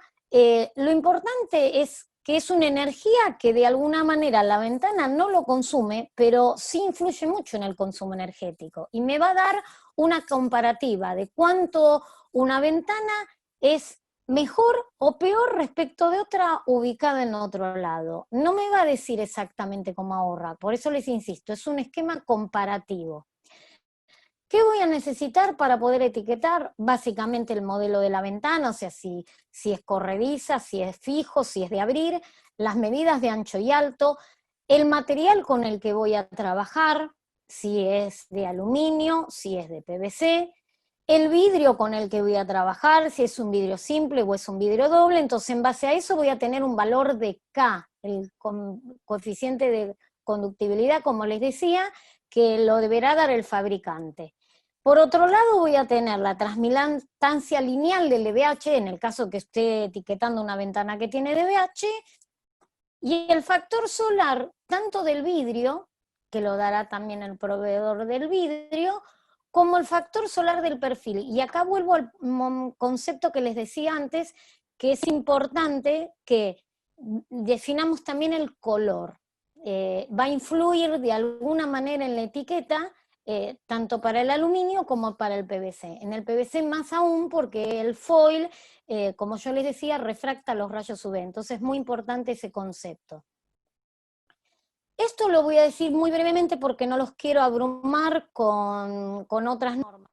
lo importante es que es una energía que de alguna manera la ventana no lo consume, pero sí influye mucho en el consumo energético. Y me va a dar una comparativa de cuánto una ventana es mejor o peor respecto de otra ubicada en otro lado. No me va a decir exactamente cómo ahorra, por eso les insisto, es un esquema comparativo. ¿Qué voy a necesitar para poder etiquetar? Básicamente el modelo de la ventana, o sea, si es corrediza, si es fijo, si es de abrir, las medidas de ancho y alto, el material con el que voy a trabajar, si es de aluminio, si es de PVC, el vidrio con el que voy a trabajar, si es un vidrio simple o es un vidrio doble, entonces en base a eso voy a tener un valor de K, el coeficiente de conductibilidad, como les decía, que lo deberá dar el fabricante. Por otro lado voy a tener la transmitancia lineal del DBH, en el caso que esté etiquetando una ventana que tiene DBH, y el factor solar, tanto del vidrio, que lo dará también el proveedor del vidrio, como el factor solar del perfil. Y acá vuelvo al concepto que les decía antes, que es importante que definamos también el color. Va a influir de alguna manera en la etiqueta, tanto para el aluminio como para el PVC. En el PVC más aún porque el foil, como yo les decía, refracta los rayos UV, entonces es muy importante ese concepto. Esto lo voy a decir muy brevemente porque no los quiero abrumar con otras normas.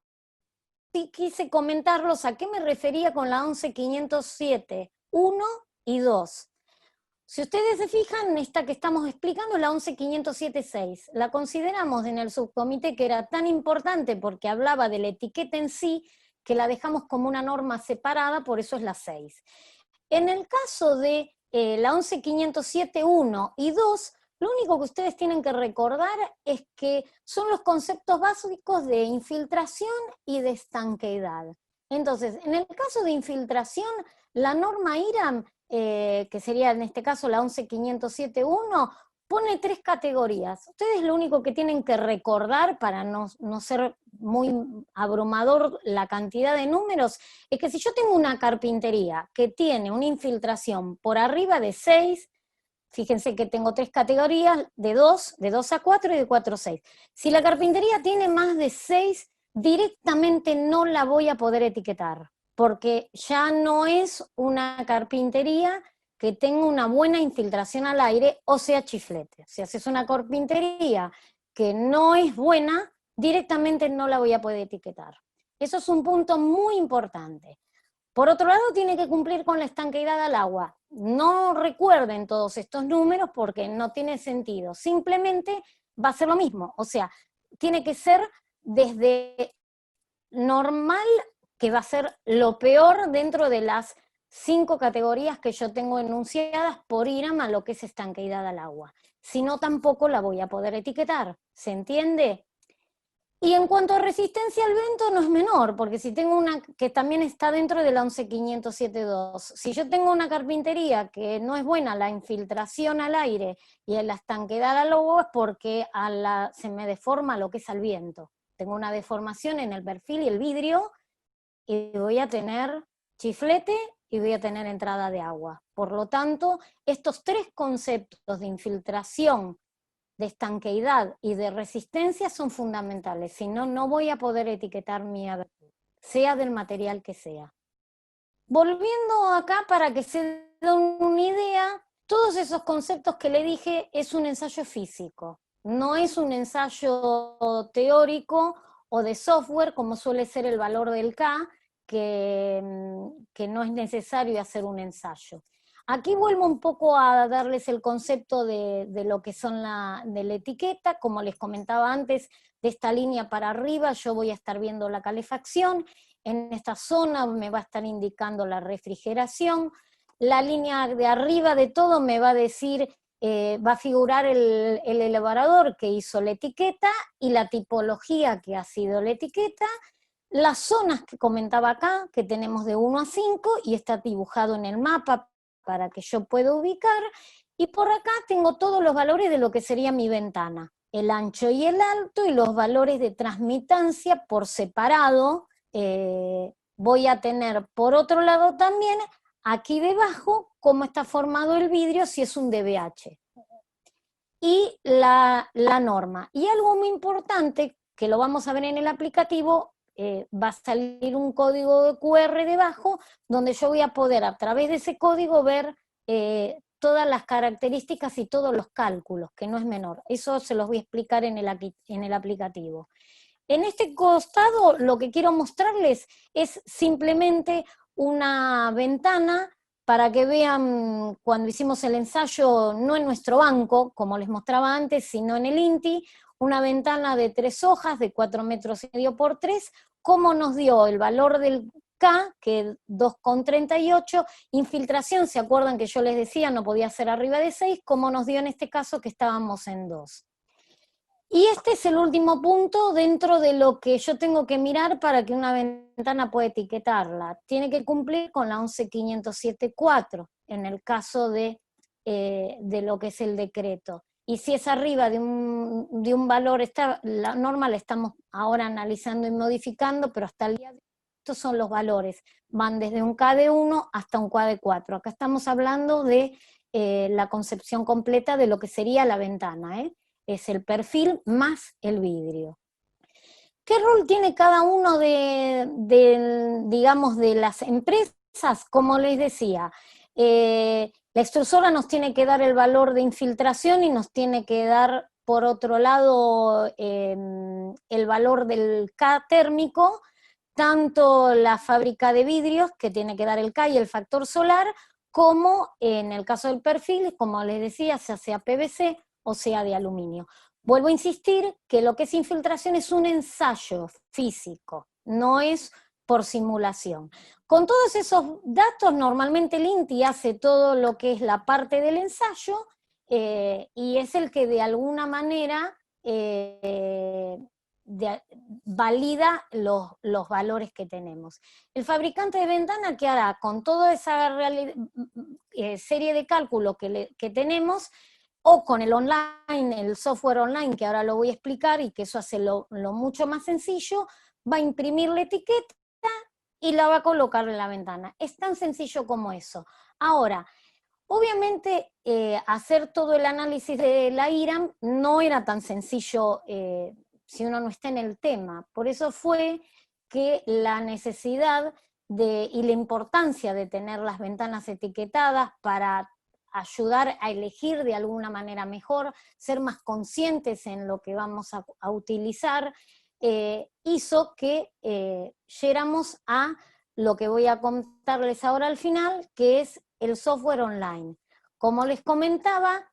Sí quise comentarlos a qué me refería con la 11507, 1 y 2. Si ustedes se fijan, esta que estamos explicando es la 11507-6. La consideramos en el subcomité que era tan importante porque hablaba de la etiqueta en sí, que la dejamos como una norma separada, por eso es la 6. En el caso de la 11507-1 y 2, lo único que ustedes tienen que recordar es que son los conceptos básicos de infiltración y de estanqueidad. Entonces, en el caso de infiltración, la norma IRAM, que sería en este caso la 11507-1, pone 3 categorías. Ustedes lo único que tienen que recordar, para no ser muy abrumador la cantidad de números, es que si yo tengo una carpintería que tiene una infiltración por arriba de 6, fíjense que tengo 3 categorías, de 2 a 4 y de 4 a 6. Si la carpintería tiene más de 6, directamente no la voy a poder etiquetar. porque ya no es una carpintería que tenga una buena infiltración al aire, o sea, chiflete. Si haces una carpintería que no es buena, directamente no la voy a poder etiquetar. Eso es un punto muy importante. Por otro lado, tiene que cumplir con la estanqueidad al agua. No recuerden todos estos números porque no tiene sentido. Simplemente va a ser lo mismo. O sea, tiene que ser desde normal, que va a ser lo peor dentro de las 5 categorías que yo tengo enunciadas por IRAM a lo que es estanqueidad al agua. Si no, tampoco la voy a poder etiquetar. ¿Se entiende? Y en cuanto a resistencia al viento no es menor, porque si tengo una que también está dentro de la 11507.2, si yo tengo una carpintería que no es buena la infiltración al aire y en la estanqueidad al agua, es porque se me deforma lo que es al viento. Tengo una deformación en el perfil y el vidrio y voy a tener chiflete y voy a tener entrada de agua. Por lo tanto, estos 3 conceptos de infiltración, de estanqueidad y de resistencia son fundamentales, si no, no voy a poder etiquetar mi abertura, sea del material que sea. Volviendo acá para que se den una idea, todos esos conceptos que le dije es un ensayo físico, no es un ensayo teórico o de software como suele ser el valor del K, que no es necesario hacer un ensayo. Aquí vuelvo un poco a darles el concepto de lo que son de la etiqueta. Como les comentaba antes, de esta línea para arriba yo voy a estar viendo la calefacción, en esta zona me va a estar indicando la refrigeración, la línea de arriba de todo me va a decir, va a figurar el elaborador que hizo la etiqueta y la tipología que ha sido la etiqueta, las zonas que comentaba acá, que tenemos de 1 a 5 y está dibujado en el mapa para que yo pueda ubicar, y por acá tengo todos los valores de lo que sería mi ventana, el ancho y el alto, y los valores de transmitancia por separado. Voy a tener por otro lado también, aquí debajo, cómo está formado el vidrio, si es un DBH. Y la norma. Y algo muy importante, que lo vamos a ver en el aplicativo, va a salir un código de QR debajo, donde yo voy a poder a través de ese código ver todas las características y todos los cálculos, que no es menor. Eso se los voy a explicar en el aplicativo. En este costado lo que quiero mostrarles es simplemente una ventana para que vean cuando hicimos el ensayo, no en nuestro banco, como les mostraba antes, sino en el INTI, una ventana de 3 hojas de 4,5 metros por 3, cómo nos dio el valor del K, que es 2,38, infiltración, ¿se acuerdan que yo les decía no podía ser arriba de 6? Cómo nos dio en este caso que estábamos en 2. Y este es el último punto dentro de lo que yo tengo que mirar para que una ventana pueda etiquetarla. Tiene que cumplir con la 11507.4 en el caso de lo que es el decreto. Y si es arriba de un valor, la norma la estamos ahora analizando y modificando, pero hasta el día de hoy estos son los valores. Van desde un K de 1 hasta un K de 4. Acá estamos hablando de la concepción completa de lo que sería la ventana, es el perfil más el vidrio. ¿Qué rol tiene cada uno digamos, de las empresas? Como les decía, la extrusora nos tiene que dar el valor de infiltración y nos tiene que dar, por otro lado, el valor del K térmico, tanto la fábrica de vidrios, que tiene que dar el K y el factor solar, como en el caso del perfil, como les decía, sea PVC o sea de aluminio. Vuelvo a insistir que lo que es infiltración es un ensayo físico, no es por simulación. Con todos esos datos, normalmente el INTI hace todo lo que es la parte del ensayo y es el que de alguna manera valida los valores que tenemos. El fabricante de ventana, ¿qué hará? Con toda esa serie de cálculos que tenemos, o con el online, el software online, que ahora lo voy a explicar y que eso hace lo mucho más sencillo, va a imprimir la etiqueta y la va a colocar en la ventana. Es tan sencillo como eso. Ahora, obviamente hacer todo el análisis de la IRAM no era tan sencillo si uno no está en el tema. Por eso fue que la necesidad y la importancia de tener las ventanas etiquetadas para ayudar a elegir de alguna manera mejor, ser más conscientes en lo que vamos a utilizar, hizo que llegáramos a lo que voy a contarles ahora al final, que es el software online. Como les comentaba,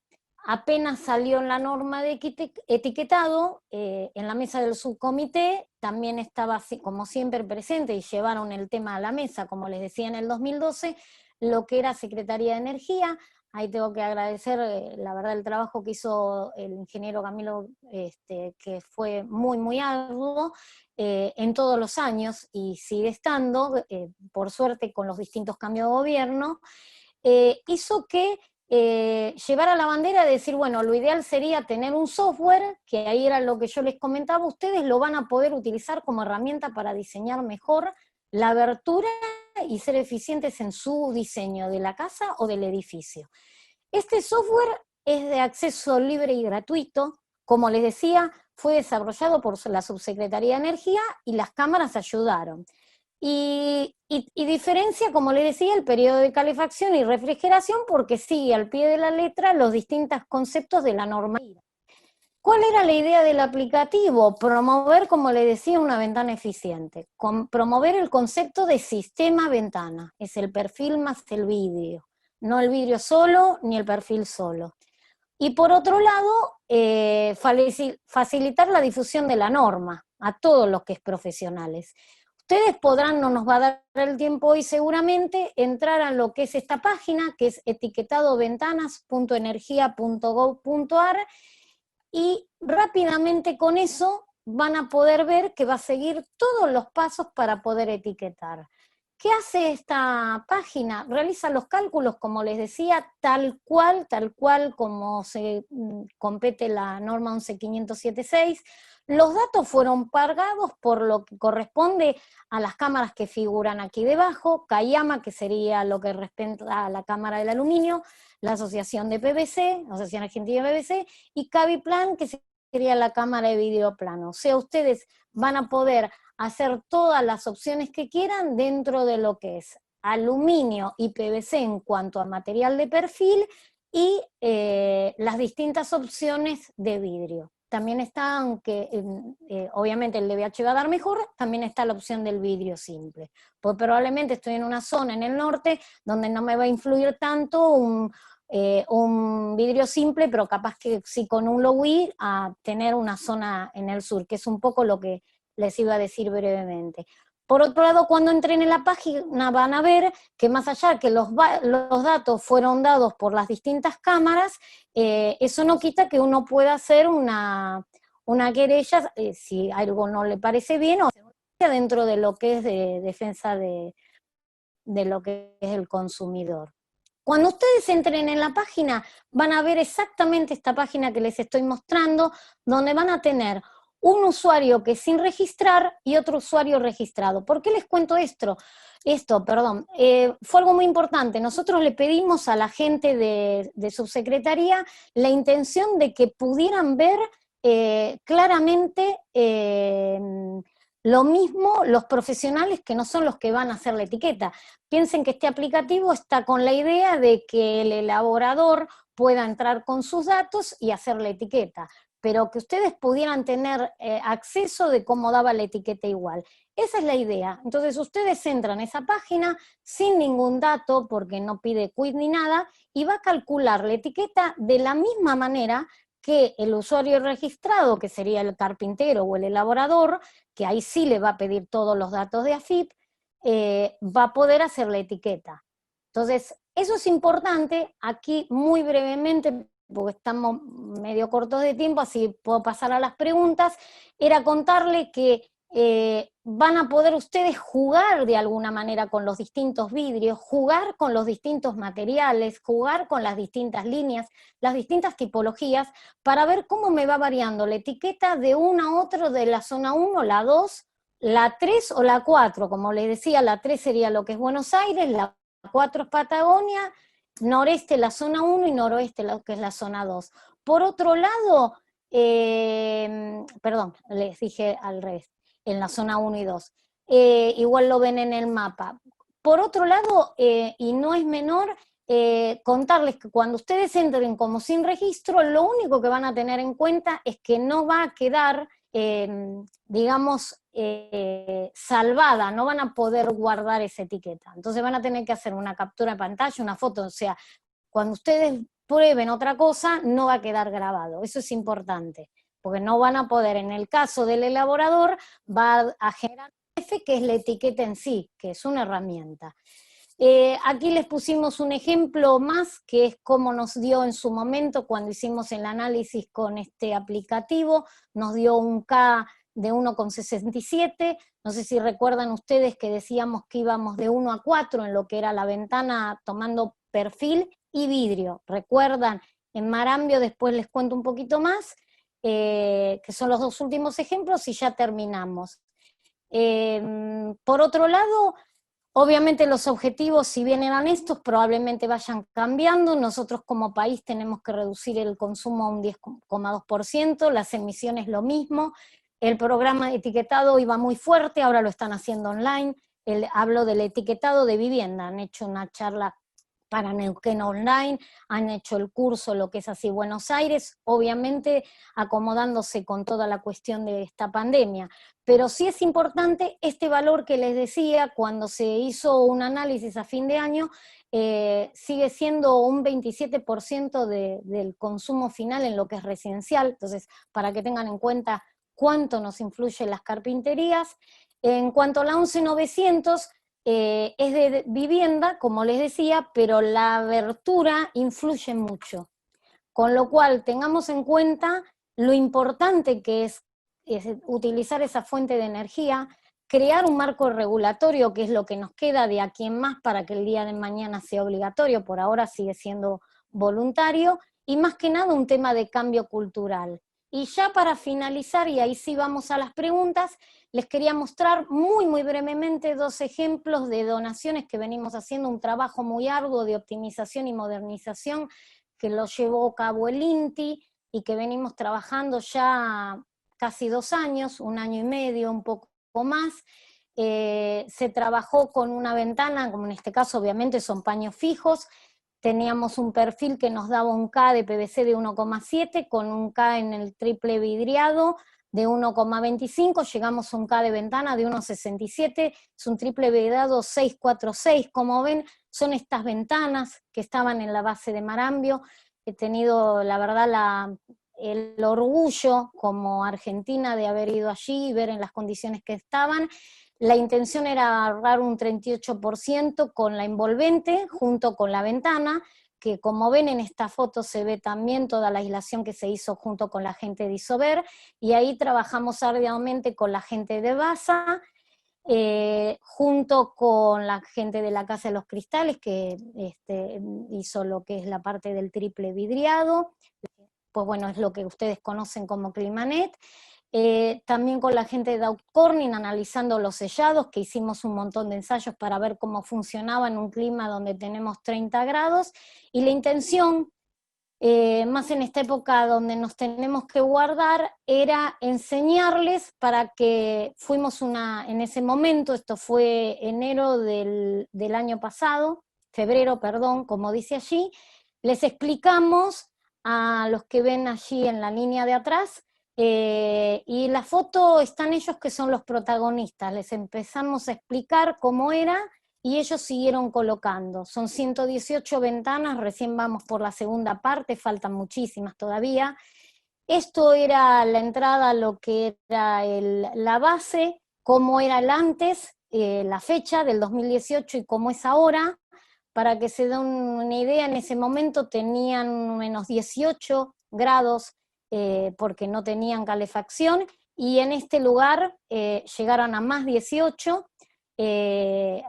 apenas salió la norma de etiquetado, en la mesa del subcomité también estaba, como siempre, presente, y llevaron el tema a la mesa, como les decía, en el 2012, lo que era Secretaría de Energía. Ahí tengo que agradecer, la verdad, el trabajo que hizo el ingeniero Camilo, que fue muy, muy arduo en todos los años, y sigue estando, por suerte, con los distintos cambios de gobierno, hizo que llevara la bandera de decir, bueno, lo ideal sería tener un software, que ahí era lo que yo les comentaba, ustedes lo van a poder utilizar como herramienta para diseñar mejor la abertura y ser eficientes en su diseño de la casa o del edificio. Este software es de acceso libre y gratuito. Como les decía, fue desarrollado por la Subsecretaría de Energía y las cámaras ayudaron. Y diferencia, como les decía, el periodo de calefacción y refrigeración, porque sigue al pie de la letra los distintos conceptos de la normativa. ¿Cuál era la idea del aplicativo? Promover, como les decía, una ventana eficiente. Promover el concepto de sistema ventana. Es el perfil más el vidrio. No el vidrio solo, ni el perfil solo. Y por otro lado, facilitar la difusión de la norma a todos los que es profesionales. Ustedes podrán, no nos va a dar el tiempo hoy seguramente, entrar a lo que es esta página, que es etiquetadoventanas.energia.gov.ar, y rápidamente con eso van a poder ver que va a seguir todos los pasos para poder etiquetar. ¿Qué hace esta página? Realiza los cálculos, como les decía, tal cual como se compete la norma 11576. Los datos fueron pagados por lo que corresponde a las cámaras que figuran aquí debajo, Cayama, que sería lo que respecta a la cámara del aluminio, la Asociación de PVC, Asociación Argentina de PVC, y Caviplan, que sería la cámara de vidrio plano. O sea, ustedes van a poder hacer todas las opciones que quieran dentro de lo que es aluminio y PVC en cuanto a material de perfil, y las distintas opciones de vidrio. También está, aunque obviamente el DBH va a dar mejor, también está la opción del vidrio simple. Pues probablemente estoy en una zona en el norte donde no me va a influir tanto un vidrio simple, pero capaz que sí con un low-E a tener una zona en el sur, que es un poco lo que les iba a decir brevemente. Por otro lado, cuando entren en la página van a ver que más allá que los datos fueron dados por las distintas cámaras, eso no quita que uno pueda hacer una querella si algo no le parece bien, o dentro de lo que es de defensa de lo que es el consumidor. Cuando ustedes entren en la página, van a ver exactamente esta página que les estoy mostrando, donde van a tener un usuario que es sin registrar y otro usuario registrado. ¿Por qué les cuento esto? Fue algo muy importante. Nosotros le pedimos a la gente de Subsecretaría la intención de que pudieran ver claramente lo mismo los profesionales que no son los que van a hacer la etiqueta. Piensen que este aplicativo está con la idea de que el elaborador pueda entrar con sus datos y hacer la etiqueta, pero que ustedes pudieran tener acceso de cómo daba la etiqueta igual. Esa es la idea. Entonces ustedes entran a esa página sin ningún dato, porque no pide quit ni nada, y va a calcular la etiqueta de la misma manera que el usuario registrado, que sería el carpintero o el elaborador, que ahí sí le va a pedir todos los datos de AFIP, va a poder hacer la etiqueta. Entonces, eso es importante. Aquí muy brevemente, porque estamos medio cortos de tiempo, así puedo pasar a las preguntas, era contarle que van a poder ustedes jugar de alguna manera con los distintos vidrios, jugar con los distintos materiales, jugar con las distintas líneas, las distintas tipologías, para ver cómo me va variando la etiqueta de uno a otro, de la zona 1, la 2, la 3 o la 4. Como les decía, la 3 sería lo que es Buenos Aires, la 4 es Patagonia, noreste la zona 1 y noroeste lo que es la zona 2. Por otro lado, perdón, les dije al revés, en la zona 1 y 2. igual lo ven en el mapa. Por otro lado, y no es menor, contarles que cuando ustedes entren como sin registro, lo único que van a tener en cuenta es que no va a quedar, digamos, salvada, no van a poder guardar esa etiqueta. Entonces van a tener que hacer una captura de pantalla, una foto, o sea, cuando ustedes prueben otra cosa, no va a quedar grabado. Eso es importante, porque no van a poder, en el caso del elaborador, va a generar un PDF, que es la etiqueta en sí, que es una herramienta. Aquí les pusimos un ejemplo más, que es cómo nos dio en su momento cuando hicimos el análisis con este aplicativo, nos dio un K de 1,67, no sé si recuerdan ustedes que decíamos que íbamos de 1 a 4 en lo que era la ventana tomando perfil y vidrio, ¿recuerdan? En Marambio después les cuento un poquito más, que son los dos últimos ejemplos y ya terminamos. Por otro lado, obviamente los objetivos, si bien eran estos, probablemente vayan cambiando. Nosotros como país tenemos que reducir el consumo a un 10,2%, las emisiones lo mismo. El programa de etiquetado iba muy fuerte, ahora lo están haciendo online. Hablo del etiquetado de vivienda, han hecho una charla para Neuquén Online, han hecho el curso, lo que es así Buenos Aires, obviamente acomodándose con toda la cuestión de esta pandemia. Pero sí es importante este valor que les decía, cuando se hizo un análisis a fin de año, sigue siendo un 27% del consumo final en lo que es residencial, entonces para que tengan en cuenta cuánto nos influyen las carpinterías. En cuanto a la 11900, es de vivienda, como les decía, pero la abertura influye mucho. Con lo cual, tengamos en cuenta lo importante que es utilizar esa fuente de energía, crear un marco regulatorio, que es lo que nos queda de aquí en más para que el día de mañana sea obligatorio, por ahora sigue siendo voluntario, y más que nada un tema de cambio cultural. Y ya para finalizar, y ahí sí vamos a las preguntas, les quería mostrar muy brevemente dos ejemplos de donaciones que venimos haciendo, un trabajo muy arduo de optimización y modernización que lo llevó a cabo el INTI y que venimos trabajando ya casi 2 años, 1 año y medio, un poco más. Se trabajó con una ventana, como en este caso obviamente son paños fijos, teníamos un perfil que nos daba un K de PVC de 1,7 con un K en el triple vidriado de 1,25, llegamos a un K de ventana de 1,67, es un triple vidriado 646, como ven, son estas ventanas que estaban en la base de Marambio. He tenido, la verdad, el orgullo como argentina de haber ido allí y ver en las condiciones que estaban. La intención era ahorrar un 38% con la envolvente junto con la ventana, que como ven en esta foto se ve también toda la aislación que se hizo junto con la gente de Isover, y ahí trabajamos arduamente con la gente de BASA, junto con la gente de la Casa de los Cristales, que hizo lo que es la parte del triple vidriado, pues bueno, es lo que ustedes conocen como Climanet. También con la gente de Outcorning analizando los sellados, que hicimos un montón de ensayos para ver cómo funcionaba en un clima donde tenemos 30 grados, y la intención, más en esta época donde nos tenemos que guardar, era enseñarles para que en ese momento, esto fue enero del año pasado, febrero, perdón, como dice allí, les explicamos a los que ven allí en la línea de atrás, y la foto están ellos que son los protagonistas, les empezamos a explicar cómo era y ellos siguieron colocando. Son 118 ventanas, recién vamos por la segunda parte, faltan muchísimas todavía. Esto era la entrada a lo que era la base, cómo era el antes, la fecha del 2018 y cómo es ahora. Para que se den una idea, en ese momento tenían menos 18 grados, porque no tenían calefacción, y en este lugar llegaron a más 18,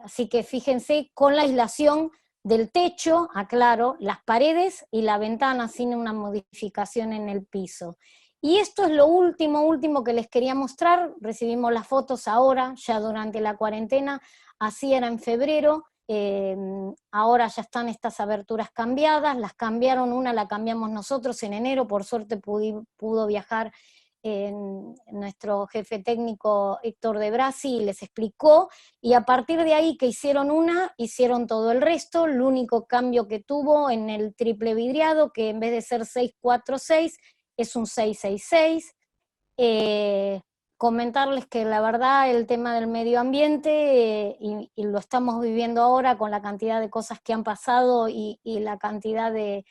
así que fíjense, con la aislación del techo, aclaro, las paredes y la ventana sin una modificación en el piso. Y esto es lo último que les quería mostrar. Recibimos las fotos ahora, ya durante la cuarentena, así era en febrero. Ahora ya están estas aberturas cambiadas, las cambiaron, una la cambiamos nosotros en enero, por suerte pudo viajar nuestro jefe técnico Héctor de Brasi les explicó, y a partir de ahí que hicieron hicieron todo el resto. El único cambio que tuvo en el triple vidriado, que en vez de ser 646, es un 666. Comentarles que la verdad el tema del medio ambiente, y lo estamos viviendo ahora con la cantidad de cosas que han pasado y la cantidad de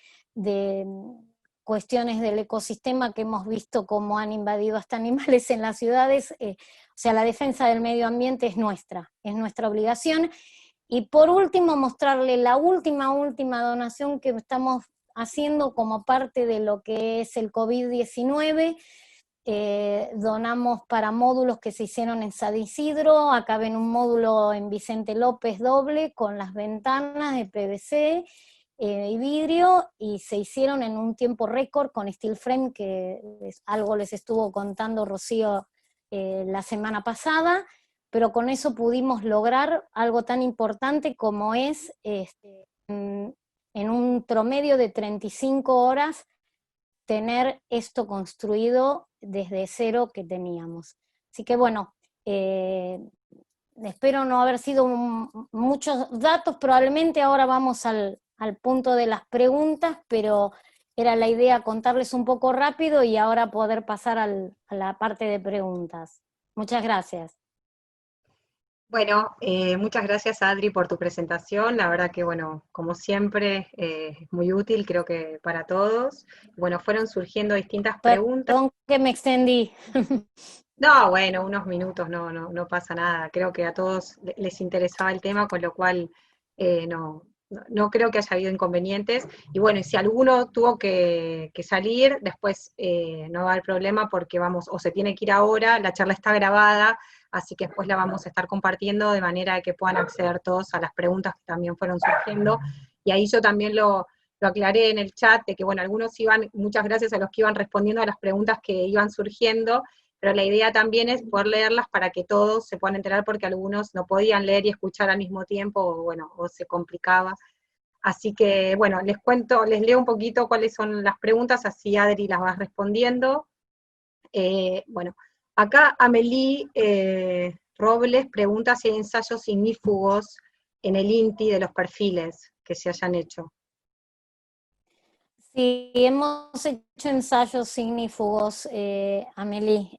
cuestiones del ecosistema que hemos visto cómo han invadido hasta animales en las ciudades, o sea, la defensa del medio ambiente es nuestra obligación. Y por último, mostrarle la última donación que estamos haciendo como parte de lo que es el COVID-19. Donamos para módulos que se hicieron en San Isidro. Acá ven un módulo en Vicente López doble con las ventanas de PVC y vidrio, y se hicieron en un tiempo récord con steel frame, que algo les estuvo contando Rocío la semana pasada, pero con eso pudimos lograr algo tan importante como es en un promedio de 35 horas tener esto construido desde cero que teníamos. Así que bueno, espero no haber sido muchos datos, probablemente ahora vamos al punto de las preguntas, pero era la idea contarles un poco rápido y ahora poder pasar a la parte de preguntas. Muchas gracias. Bueno, muchas gracias Adri por tu presentación, la verdad que bueno, como siempre, es muy útil creo que para todos. Bueno, fueron surgiendo distintas preguntas. Perdón que me extendí. No, bueno, unos minutos, no pasa nada, creo que a todos les interesaba el tema, con lo cual no creo que haya habido inconvenientes. Y bueno, y si alguno tuvo que salir, después no va a haber problema porque vamos, o se tiene que ir ahora, la charla está grabada, así que después la vamos a estar compartiendo de manera que puedan acceder todos a las preguntas que también fueron surgiendo. Y ahí yo también lo aclaré en el chat, de que bueno, algunos iban, muchas gracias a los que iban respondiendo a las preguntas que iban surgiendo, pero la idea también es poder leerlas para que todos se puedan enterar, porque algunos no podían leer y escuchar al mismo tiempo, o bueno, o se complicaba. Así que, bueno, les leo un poquito cuáles son las preguntas, así Adri las va respondiendo. Bueno, acá Amelie Robles pregunta si hay ensayos ignífugos en el INTI de los perfiles que se hayan hecho. Sí, hemos hecho ensayos ignífugos, Amelie.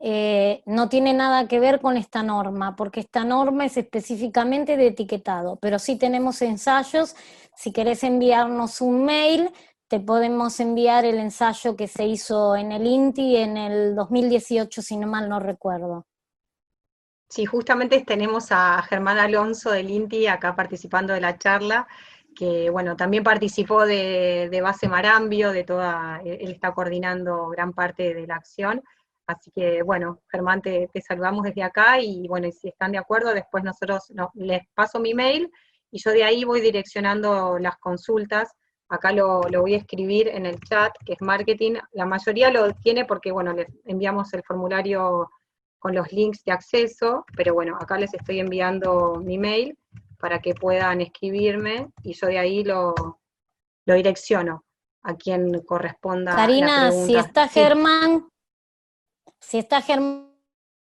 No tiene nada que ver con esta norma, porque esta norma es específicamente de etiquetado, pero sí tenemos ensayos. Si querés enviarnos un mail, te podemos enviar el ensayo que se hizo en el INTI en el 2018, si no mal no recuerdo. Sí, justamente tenemos a Germán Alonso del INTI acá participando de la charla, que bueno, también participó de Base Marambio, él está coordinando gran parte de la acción, así que bueno, Germán, te saludamos desde acá, y bueno, y si están de acuerdo, después les paso mi mail, y yo de ahí voy direccionando las consultas. Acá lo voy a escribir en el chat, que es marketing, la mayoría lo tiene porque bueno, les enviamos el formulario con los links de acceso, pero bueno, acá les estoy enviando mi mail para que puedan escribirme, y yo de ahí lo direcciono a quien corresponda. Karina, la pregunta. si está Sí.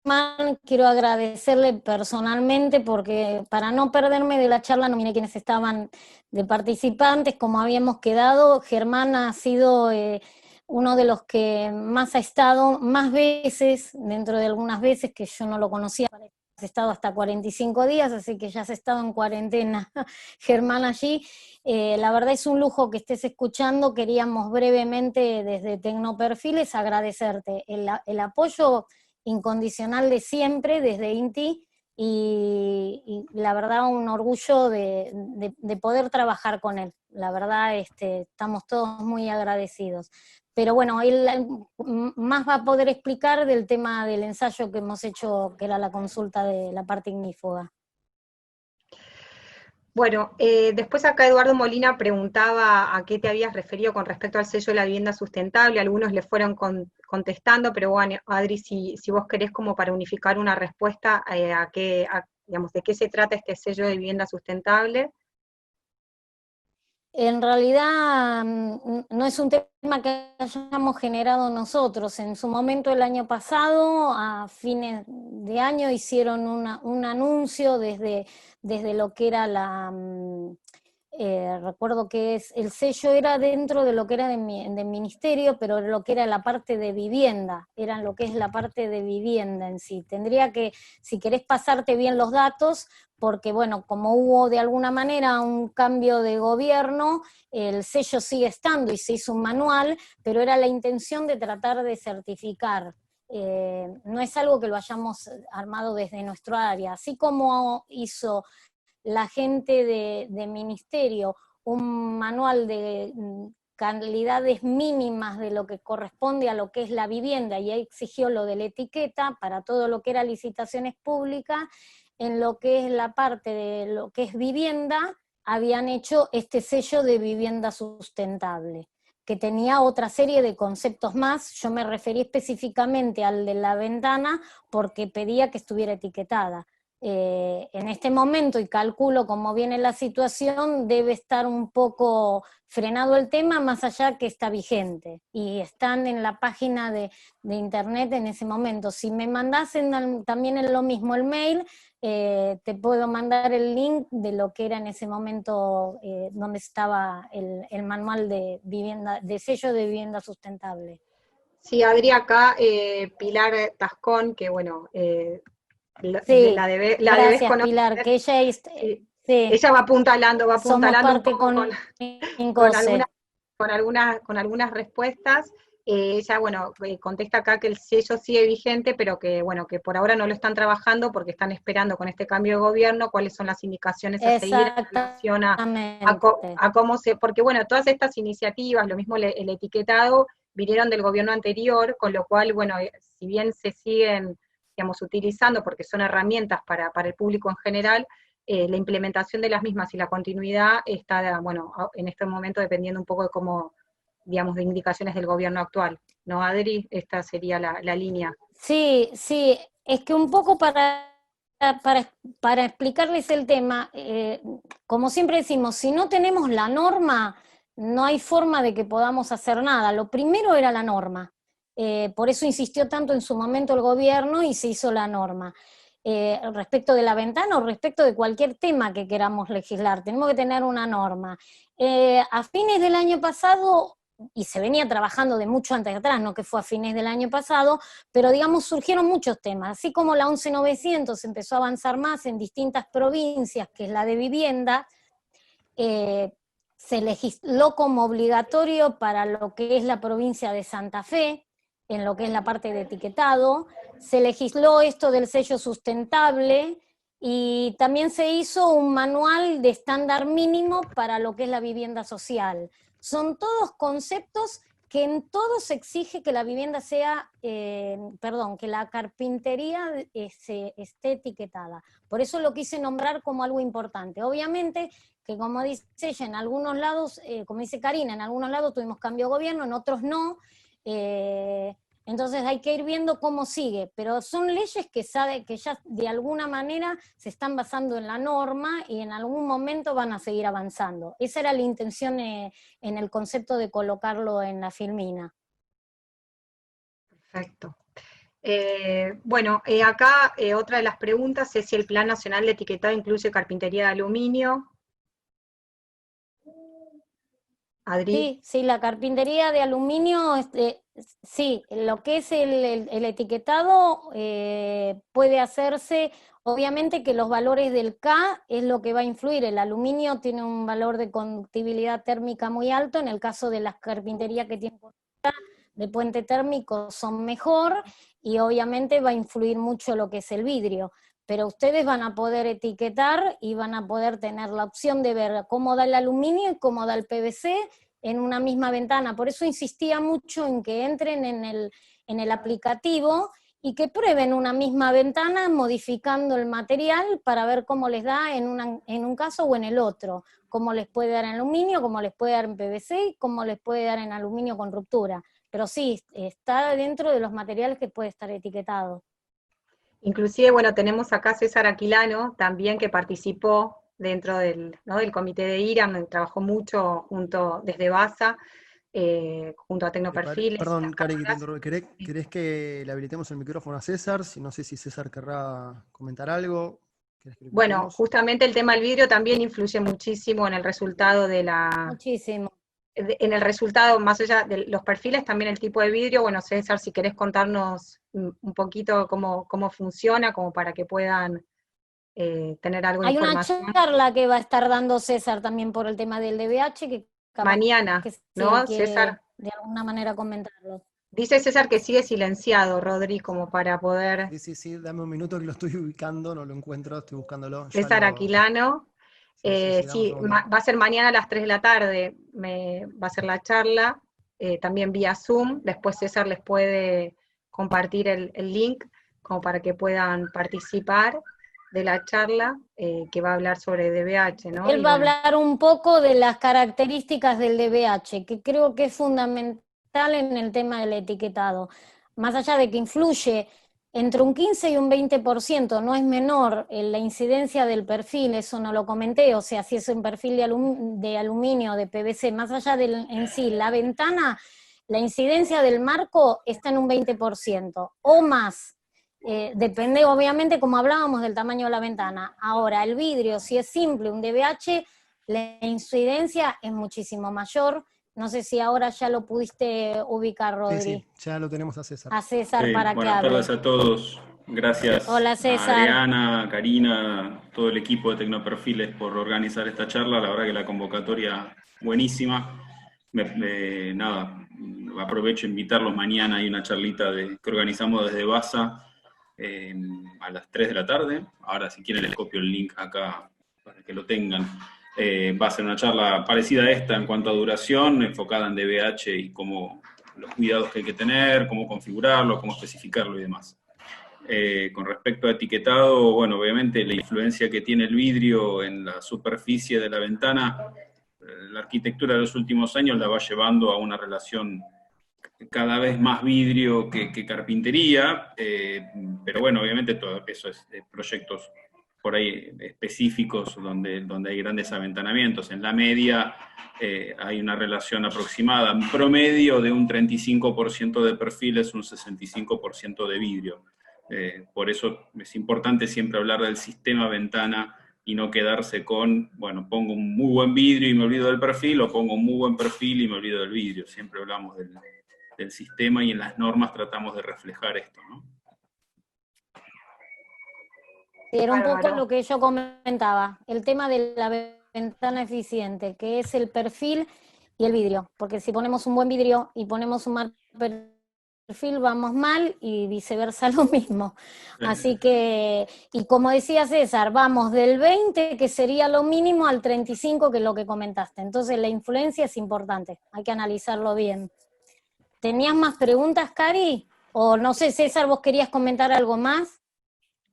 Germán, quiero agradecerle personalmente, porque para no perderme de la charla, no miré quiénes estaban de participantes, como habíamos quedado. Germán ha sido uno de los que más ha estado, más veces, dentro de algunas veces que yo no lo conocía. Has estado hasta 45 días, así que ya has estado en cuarentena, Germán, allí. La verdad es un lujo que estés escuchando. Queríamos brevemente desde Tecnoperfiles agradecerte el apoyo incondicional de siempre desde INTI, y la verdad un orgullo de poder trabajar con él. La verdad estamos todos muy agradecidos. Pero bueno, él más va a poder explicar del tema del ensayo que hemos hecho, que era la consulta de la parte ignífuga. Bueno, después acá Eduardo Molina preguntaba a qué te habías referido con respecto al sello de la vivienda sustentable. Algunos le fueron contestando, pero bueno, Adri, si vos querés como para unificar una respuesta, digamos, de qué se trata este sello de vivienda sustentable. En realidad no es un tema que hayamos generado nosotros. En su momento el año pasado, a fines de año, hicieron un anuncio desde lo que era recuerdo que el sello era dentro de lo que era del ministerio, pero lo que era la parte de vivienda, era lo que es la parte de vivienda en sí. Tendría que, si querés pasarte bien los datos, porque bueno, como hubo de alguna manera un cambio de gobierno, el sello sigue estando y se hizo un manual, pero era la intención de tratar de certificar. No es algo que lo hayamos armado desde nuestro área, así como hizo la gente de ministerio un manual de calidades mínimas de lo que corresponde a lo que es la vivienda, y ahí exigió lo de la etiqueta para todo lo que era licitaciones públicas. En lo que es la parte de lo que es vivienda, habían hecho este sello de vivienda sustentable, que tenía otra serie de conceptos más. Yo me referí específicamente al de la ventana porque pedía que estuviera etiquetada. En este momento, y calculo cómo viene la situación, debe estar un poco frenado el tema, más allá que está vigente, y están en la página de internet en ese momento. Si me mandasen también en lo mismo el mail, te puedo mandar el link de lo que era en ese momento, donde estaba el manual de vivienda, de sello de vivienda sustentable. Sí, Adri, acá Pilar Tascón, que bueno, Sí, la debes gracias conocer. Pilar, que ella Sí. sí, Ella va somos apuntalando un parte poco con con INCOSE. con algunas respuestas. Ella, bueno, contesta acá que el sello sigue vigente, pero que, bueno, que por ahora no lo están trabajando porque están esperando con este cambio de gobierno cuáles son las indicaciones a seguir en relación Exactamente. a cómo porque bueno, todas estas iniciativas, lo mismo el etiquetado, vinieron del gobierno anterior, con lo cual, bueno, si bien se siguen, digamos, utilizando porque son herramientas para el público en general, la implementación de las mismas y la continuidad está, bueno, en este momento dependiendo un poco de cómo, digamos, de indicaciones del gobierno actual. ¿No, Adri? Esta sería la línea. Sí, sí, es que un poco para explicarles el tema, como siempre decimos, si no tenemos la norma, no hay forma de que podamos hacer nada. Lo primero era la norma. Por eso insistió tanto en su momento el gobierno y se hizo la norma. Respecto de la ventana o respecto de cualquier tema que queramos legislar, tenemos que tener una norma. A fines del año pasado, y se venía trabajando de mucho antes de atrás, no que fue a fines del año pasado, pero digamos surgieron muchos temas, así como la 11900 empezó a avanzar más en distintas provincias, que es la de vivienda, se legisló como obligatorio para lo que es la provincia de Santa Fe, en lo que es la parte de etiquetado, se legisló esto del sello sustentable, y también se hizo un manual de estándar mínimo para lo que es la vivienda social. Son todos conceptos que en todo se exige que la vivienda sea, que la carpintería esté etiquetada. Por eso lo quise nombrar como algo importante. Obviamente que, como dice ella, en algunos lados, como dice Karina, en algunos lados tuvimos cambio de gobierno, en otros no. Entonces hay que ir viendo cómo sigue, pero son leyes que ya de alguna manera se están basando en la norma y en algún momento van a seguir avanzando. Esa era la intención en el concepto de colocarlo en la filmina. Perfecto. Bueno, acá otra de las preguntas es si el Plan Nacional de Etiquetado incluye carpintería de aluminio. Adri. Sí, la carpintería de aluminio, sí, lo que es el etiquetado puede hacerse, obviamente que los valores del K es lo que va a influir. El aluminio tiene un valor de conductibilidad térmica muy alto, en el caso de las carpinterías que tienen de puente térmico son mejor, y obviamente va a influir mucho lo que es el vidrio. Pero ustedes van a poder etiquetar y van a poder tener la opción de ver cómo da el aluminio y cómo da el PVC en una misma ventana. Por eso insistía mucho en que entren en el aplicativo y que prueben una misma ventana modificando el material para ver cómo les da en un caso o en el otro, cómo les puede dar en aluminio, cómo les puede dar en PVC y cómo les puede dar en aluminio con ruptura. Pero sí, está dentro de los materiales que puede estar etiquetado. Inclusive, bueno, tenemos acá a César Aquilano también, que participó dentro del comité de IRAM, trabajó mucho desde BASA, junto a Tecnoperfiles. Perdón, Cari, que te interrumpo. ¿Querés que le habilitemos el micrófono a César? No sé si César querrá comentar algo. ¿Querés que lo Bueno, invitemos? justamente el tema del vidrio también influye muchísimo en el resultado Muchísimo. en el resultado, más allá de los perfiles, también el tipo de vidrio. Bueno, César, si querés contarnos un poquito cómo funciona, como para que puedan tener algo de Hay una información. charla que va a estar dando César también por el tema del DBH, que capaz Mañana, que si ¿no, él quiere César? de alguna manera comentarlo. Dice César que sigue silenciado, Rodri, como para poder... Sí, dame un minuto que lo estoy ubicando, no lo encuentro, estoy buscándolo. César Aquilano. Dame un Sí, segundo. va a ser mañana a las 3 de la tarde, va a ser la charla, también vía Zoom. Después César les puede compartir el link como para que puedan participar de la charla, que va a hablar sobre DBH, ¿no? Él va a hablar un poco de las características del DBH, que creo que es fundamental en el tema del etiquetado. Más allá de que influye entre un 15 y un 20%, no es menor la incidencia del perfil, eso no lo comenté, o sea, si es un perfil de aluminio, de PVC, más allá de en sí, la ventana, la incidencia del marco está en un 20% o más. Depende, obviamente, como hablábamos, del tamaño de la ventana. Ahora, el vidrio, si es simple, un DBH, la incidencia es muchísimo mayor. No sé si ahora ya lo pudiste ubicar, Rodri. Sí, ya lo tenemos a César. A César para que buenas hable. tardes a todos. Gracias Hola, César. a Adriana, Karina, todo el equipo de Tecnoperfiles por organizar esta charla. La verdad que la convocatoria buenísima. Nada, aprovecho a invitarlos mañana. Hay una charlita que organizamos desde BASA a las 3 de la tarde. Ahora, si quieren, les copio el link acá para que lo tengan. Va a ser una charla parecida a esta en cuanto a duración, enfocada en DBH y cómo los cuidados que hay que tener, cómo configurarlo, cómo especificarlo y demás. Con respecto a etiquetado, bueno, obviamente la influencia que tiene el vidrio en la superficie de la ventana, la arquitectura de los últimos años la va llevando a una relación cada vez más vidrio que carpintería, pero bueno, obviamente todo eso es proyectos por ahí específicos donde hay grandes aventanamientos. En la media hay una relación aproximada, un promedio de un 35% de perfiles, un 65% de vidrio. Por eso es importante siempre hablar del sistema ventana y no quedarse con, bueno, pongo un muy buen vidrio y me olvido del perfil, o pongo un muy buen perfil y me olvido del vidrio. Siempre hablamos del sistema y en las normas tratamos de reflejar esto, ¿no? Era un poco lo que yo comentaba, el tema de la ventana eficiente, que es el perfil y el vidrio, porque si ponemos un buen vidrio y ponemos un mal perfil vamos mal y viceversa lo mismo. Así que, y como decía César, vamos del 20, que sería lo mínimo, al 35, que es lo que comentaste. Entonces la influencia es importante, hay que analizarlo bien. ¿Tenías más preguntas, Cari? O no sé, César, ¿vos querías comentar algo más?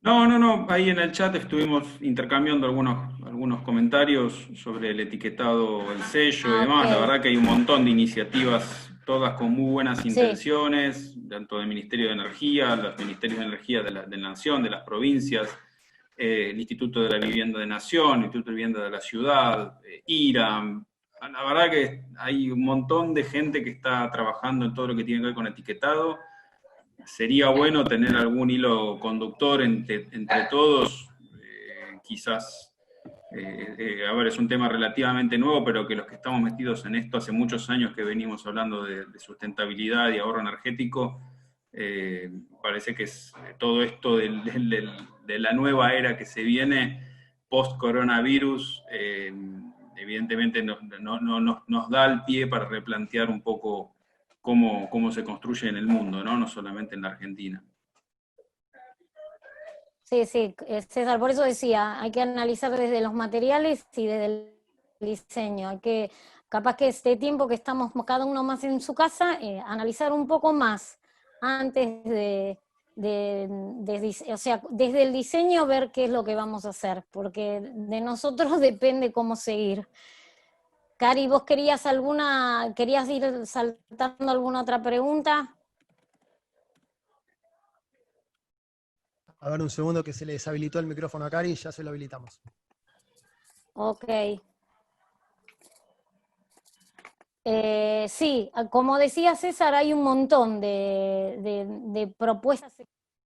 No, ahí en el chat estuvimos intercambiando algunos comentarios sobre el etiquetado, el sello y demás. La verdad que hay un montón de iniciativas, todas con muy buenas intenciones, tanto del Ministerio de Energía, los Ministerios de Energía de la Nación, de las provincias, el Instituto de la Vivienda de Nación, el Instituto de Vivienda de la Ciudad, IRAM. La verdad que hay un montón de gente que está trabajando en todo lo que tiene que ver con etiquetado. Sería bueno tener algún hilo conductor entre todos, quizás, a ver, es un tema relativamente nuevo, pero que los que estamos metidos en esto hace muchos años que venimos hablando de sustentabilidad y ahorro energético, parece que es todo esto de la nueva era que se viene post-coronavirus, evidentemente nos da el pie para replantear un poco cómo se construye en el mundo, ¿no? No solamente en la Argentina. Sí, César, por eso decía, hay que analizar desde los materiales y desde el diseño. Hay que, capaz que este tiempo que estamos cada uno más en su casa, analizar un poco más antes o sea, desde el diseño ver qué es lo que vamos a hacer, porque de nosotros depende cómo seguir. Cari, ¿vos querías ir saltando alguna otra pregunta? A ver, un segundo que se le deshabilitó el micrófono a Cari y ya se lo habilitamos. Ok. Sí, como decía César, hay un montón de propuestas.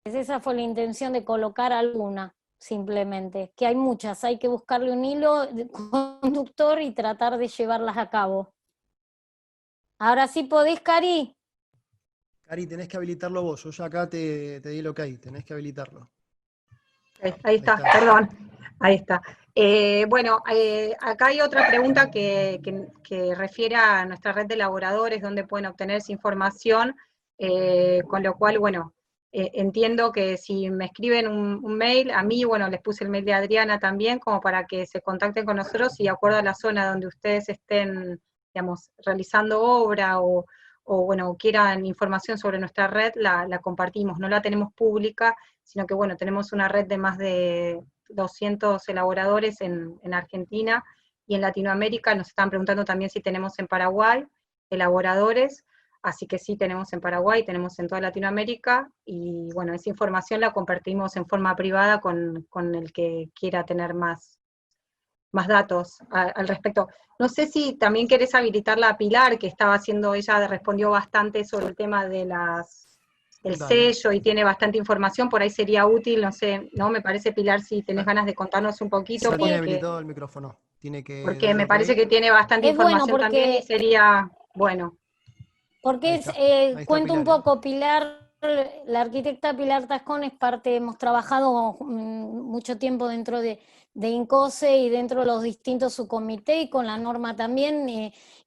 Esa fue la intención de colocar alguna, simplemente, que hay muchas, hay que buscarle un hilo conductor y tratar de llevarlas a cabo. Ahora sí podés, Cari. Cari, tenés que habilitarlo vos. Yo ya acá te di el ok, tenés que habilitarlo. Ahí Ahí está, está. perdón, ahí está. Bueno, acá hay otra pregunta que refiere a nuestra red de elaboradores, donde pueden obtener esa información, con lo cual, bueno, entiendo que si me escriben un mail, a mí, bueno, les puse el mail de Adriana también, como para que se contacten con nosotros y de acuerdo a la zona donde ustedes estén, digamos, realizando obra o bueno, quieran información sobre nuestra red, la compartimos, no la tenemos pública, sino que bueno, tenemos una red de más de 200 elaboradores en Argentina y en Latinoamérica. Nos están preguntando también si tenemos en Paraguay elaboradores, así que sí tenemos en Paraguay, tenemos en toda Latinoamérica, y bueno, esa información la compartimos en forma privada con el que quiera tener más datos al respecto. No sé si también querés habilitarla a Pilar, que estaba haciendo, ella respondió bastante sobre el tema de el Dale. sello y tiene bastante información, por ahí sería útil, no sé, ¿no? Me parece, Pilar, si tenés ganas de contarnos un poquito, Ya tiene Sí, habilitado el micrófono. Tiene que porque darle me ok. parece que tiene bastante es bueno información también y porque sería bueno. Ahí Porque está. Ahí está cuento un Pilar, ¿eh? poco, Pilar, la arquitecta Pilar Tascón es parte, hemos trabajado mucho tiempo dentro de INCOSE y dentro de los distintos subcomités y con la norma también,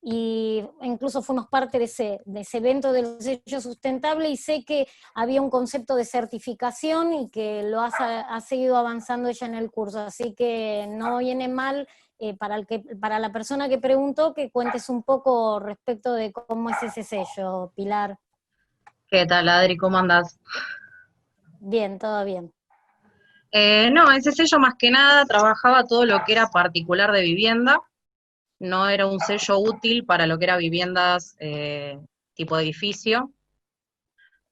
y incluso fuimos parte de ese evento del sello sustentable y sé que había un concepto de certificación y que ha seguido avanzando ella en el curso, así que no viene mal para la persona que preguntó, que cuentes un poco respecto de cómo es ese sello, Pilar. ¿Qué tal, Adri? ¿Cómo andás? Bien, todo bien. No, ese sello más que nada trabajaba todo lo que era particular de vivienda, no era un sello útil para lo que era viviendas tipo edificio,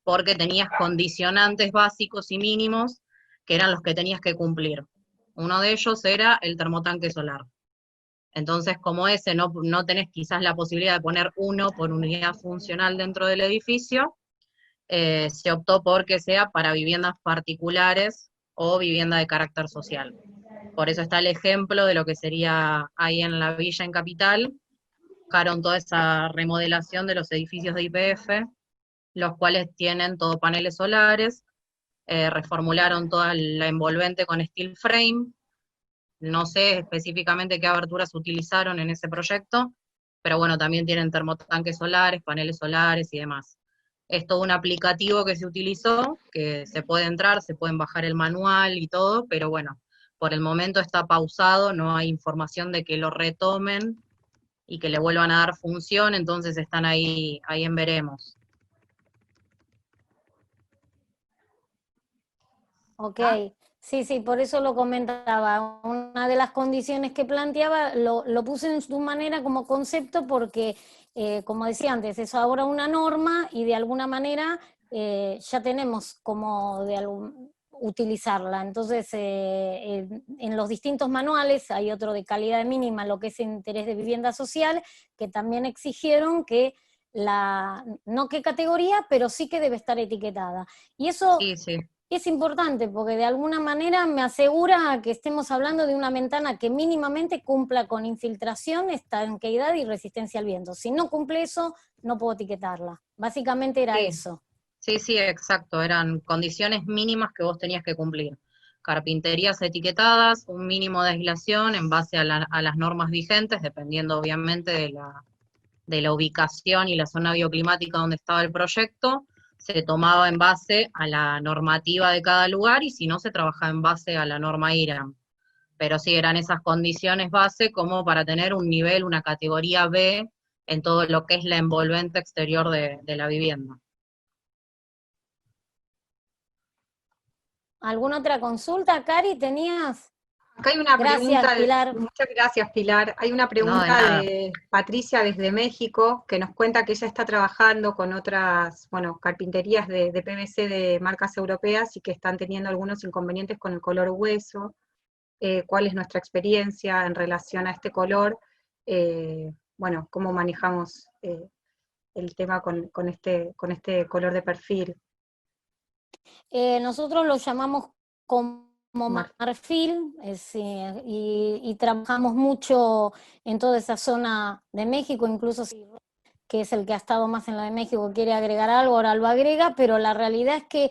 porque tenías condicionantes básicos y mínimos que eran los que tenías que cumplir. Uno de ellos era el termotanque solar. Entonces, como ese no tenés quizás la posibilidad de poner uno por unidad funcional dentro del edificio, se optó por que sea para viviendas particulares o vivienda de carácter social. Por eso está el ejemplo de lo que sería ahí en la villa en Capital, buscaron toda esa remodelación de los edificios de YPF, los cuales tienen todo paneles solares, reformularon toda la envolvente con steel frame, no sé específicamente qué aberturas utilizaron en ese proyecto, pero bueno, también tienen termotanques solares, paneles solares y demás. Es todo un aplicativo que se utilizó, que se puede entrar, se pueden bajar el manual y todo, pero bueno, por el momento está pausado, no hay información de que lo retomen y que le vuelvan a dar función, entonces están ahí en veremos. Ok, sí, sí, por eso lo comentaba. Una de las condiciones que planteaba lo puse en su manera como concepto porque, como decía antes, es ahora una norma y de alguna manera ya tenemos como utilizarla. Entonces, en los distintos manuales hay otro de calidad mínima, lo que es interés de vivienda social, que también exigieron que no qué categoría, pero sí que debe estar etiquetada. Y eso Sí, sí. es importante porque de alguna manera me asegura que estemos hablando de una ventana que mínimamente cumpla con infiltración, estanqueidad y resistencia al viento. Si no cumple eso, no puedo etiquetarla. Básicamente era Sí, eso. sí, sí, exacto, eran condiciones mínimas que vos tenías que cumplir. Carpinterías etiquetadas, un mínimo de aislación en base a las normas vigentes, dependiendo obviamente de la ubicación y la zona bioclimática donde estaba el proyecto, se tomaba en base a la normativa de cada lugar y si no se trabajaba en base a la norma IRAM. Pero sí eran esas condiciones base como para tener un nivel, una categoría B en todo lo que es la envolvente exterior de la vivienda. ¿Alguna otra consulta, Cari, tenías? Acá hay una Gracias, pregunta, Pilar. muchas gracias Pilar, hay una No, de pregunta nada. de Patricia desde México, que nos cuenta que ella está trabajando con otras, bueno, carpinterías de PVC de marcas europeas y que están teniendo algunos inconvenientes con el color hueso. cuál es nuestra experiencia en relación a este color, bueno, cómo manejamos el tema con este color de perfil. Nosotros lo llamamos como marfil, y trabajamos mucho en toda esa zona de México, incluso que es el que ha estado más en la de México, quiere agregar algo, ahora lo agrega, pero la realidad es que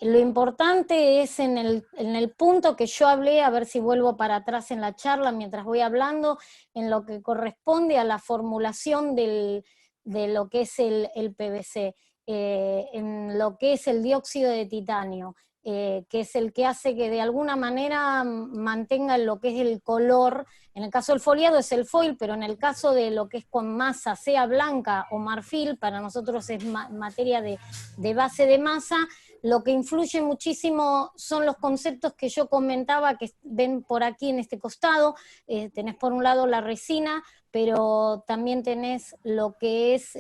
lo importante es en el punto que yo hablé, a ver si vuelvo para atrás en la charla mientras voy hablando, en lo que corresponde a la formulación de lo que es el PVC, en lo que es el dióxido de titanio, que es el que hace que de alguna manera mantenga lo que es el color. En el caso del foliado es el foil, pero en el caso de lo que es con masa, sea blanca o marfil, para nosotros es materia de base de masa. Lo que influye muchísimo son los conceptos que yo comentaba, que ven por aquí en este costado. Tenés por un lado la resina, pero también tenés lo que es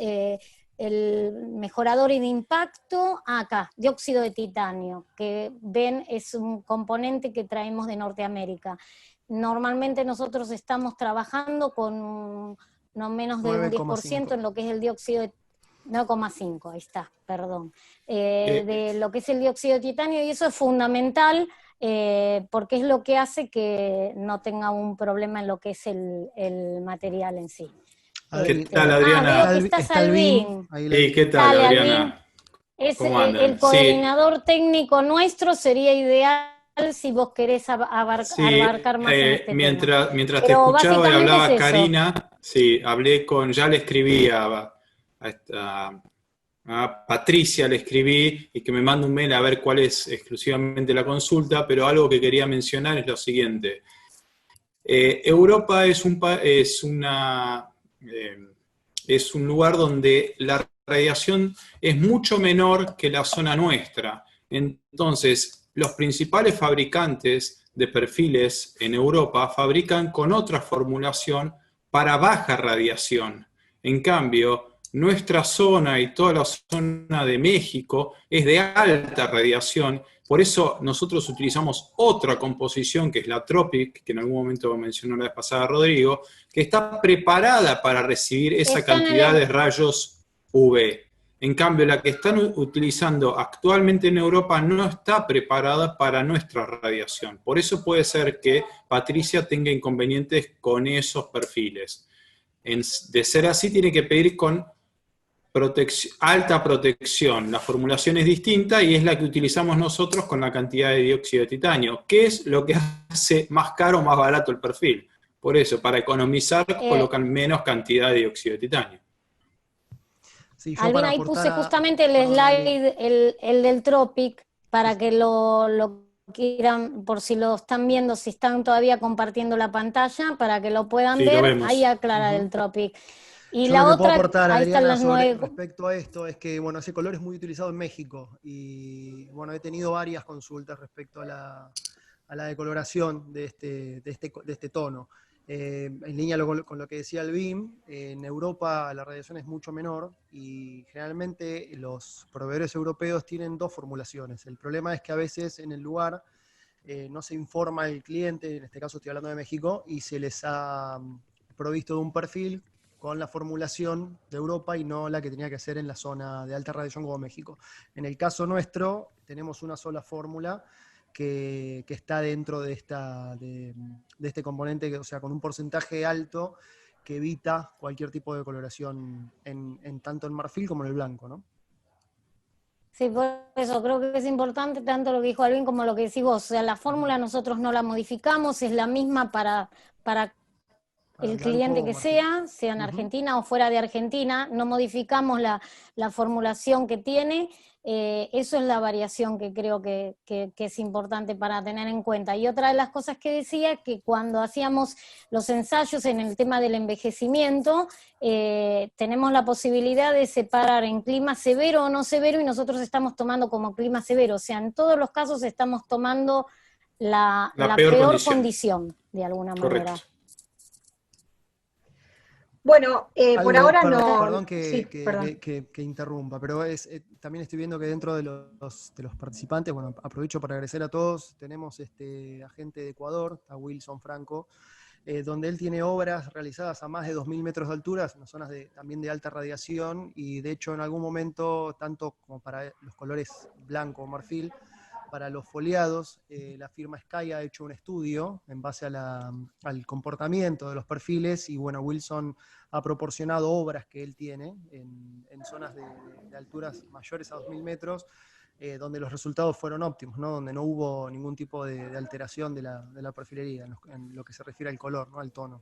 el mejorador de impacto, acá, dióxido de titanio, que ven es un componente que traemos de Norteamérica. Normalmente nosotros estamos trabajando con no menos de un 10% en lo que es el dióxido de 9,5, ahí está, perdón, de lo que es el dióxido de titanio, y eso es fundamental porque es lo que hace que no tenga un problema en lo que es el material en sí. ¿Qué tal, Adriana? Veo que estás Albín. ¿Qué tal, Dale, Adriana? Es ¿Cómo andan? el coordinador técnico nuestro, sería ideal si vos querés abarcar más en este mientras tema. te Pero escuchaba y hablaba es eso. Karina, sí, ya le escribí a Patricia, le escribí y que me mande un mail a ver cuál es exclusivamente la consulta, pero algo que quería mencionar es lo siguiente. Europa es un lugar donde la radiación es mucho menor que la zona nuestra. Entonces, los principales fabricantes de perfiles en Europa fabrican con otra formulación para baja radiación. En cambio, nuestra zona y toda la zona de México es de alta radiación. Por eso nosotros utilizamos otra composición, que es la Tropic, que en algún momento mencionó la vez pasada Rodrigo, que está preparada para recibir esa cantidad de rayos UV. En cambio, la que están utilizando actualmente en Europa no está preparada para nuestra radiación. Por eso puede ser que Patricia tenga inconvenientes con esos perfiles. De ser así, tiene que pedir con alta protección. La formulación es distinta y es la que utilizamos nosotros con la cantidad de dióxido de titanio, que es lo que hace más caro o más barato el perfil. Por eso, para economizar, colocan menos cantidad de dióxido de titanio. Sí, Albina, ahí puse justamente el slide, el del Tropic, para que lo quieran, por si lo están viendo, si están todavía compartiendo la pantalla, para que lo puedan ver, ahí aclara el Tropic. Y yo la lo que otra, puedo aportar, ahí Adriana, están las 9. Respecto a esto, es que bueno, ese color es muy utilizado en México y bueno, he tenido varias consultas respecto a la decoloración de este tono. En línea con lo que decía el BIM, en Europa la radiación es mucho menor y generalmente los proveedores europeos tienen dos formulaciones. El problema es que a veces en el lugar no se informa al cliente, en este caso estoy hablando de México, y se les ha provisto de un perfil con la formulación de Europa y no la que tenía que ser en la zona de alta radiación como México. En el caso nuestro, tenemos una sola fórmula que está dentro de este componente, o sea, con un porcentaje alto que evita cualquier tipo de coloración en tanto en marfil como en el blanco, ¿no? Sí, por eso creo que es importante tanto lo que dijo Alvin como lo que decís vos. O sea, la fórmula nosotros no la modificamos, es la misma para el cliente que sea en Argentina o fuera de Argentina, no modificamos la formulación que tiene, eso es la variación que creo que es importante para tener en cuenta. Y otra de las cosas que decía, que cuando hacíamos los ensayos en el tema del envejecimiento, tenemos la posibilidad de separar en clima severo o no severo, y nosotros estamos tomando como clima severo, o sea, en todos los casos estamos tomando la peor condición, de alguna manera. Bueno, por ahora no. Perdón Sí, perdón. que interrumpa, pero también estoy viendo que dentro de los participantes, bueno, aprovecho para agradecer a todos, tenemos a gente de Ecuador, a Wilson Franco, donde él tiene obras realizadas a más de 2.000 metros de altura, en zonas también de alta radiación, y de hecho en algún momento, tanto como para los colores blanco o marfil, para los foliados, la firma Sky ha hecho un estudio en base al comportamiento de los perfiles, y bueno, Wilson ha proporcionado obras que él tiene en zonas de alturas mayores a 2.000 metros, donde los resultados fueron óptimos, ¿no? Donde no hubo ningún tipo de alteración de la perfilería, en lo que se refiere al color, ¿no? Al tono.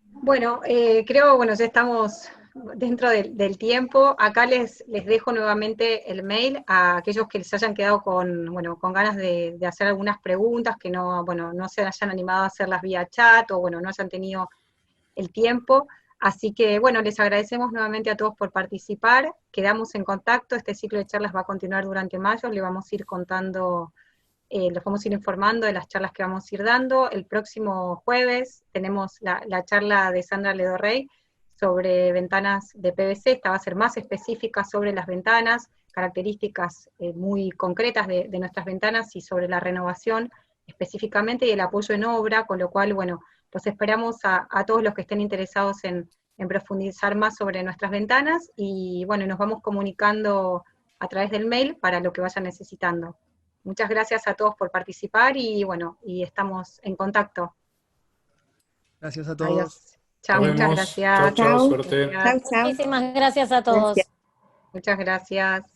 Bueno, creo, bueno, ya estamos dentro del tiempo. Acá les dejo nuevamente el mail a aquellos que les hayan quedado con ganas de hacer algunas preguntas, que no se hayan animado a hacerlas vía chat, o no hayan tenido el tiempo. Así que, bueno, les agradecemos nuevamente a todos por participar. Quedamos en contacto. Este ciclo de charlas va a continuar durante mayo. Le vamos a ir contando, los vamos a ir informando de las charlas que vamos a ir dando. El próximo jueves tenemos la charla de Sandra Ledorrey sobre ventanas de PVC. Esta va a ser más específica sobre las ventanas, características muy concretas de nuestras ventanas, y sobre la renovación específicamente y el apoyo en obra, con lo cual, bueno, los esperamos a todos los que estén interesados en profundizar más sobre nuestras ventanas, y bueno, nos vamos comunicando a través del mail para lo que vayan necesitando. Muchas gracias a todos por participar, y bueno, y estamos en contacto. Gracias a todos. Adiós. Chao, Nos muchas vemos. gracias. Chao, suerte. Gracias. Muchísimas gracias a todos. Muchas gracias.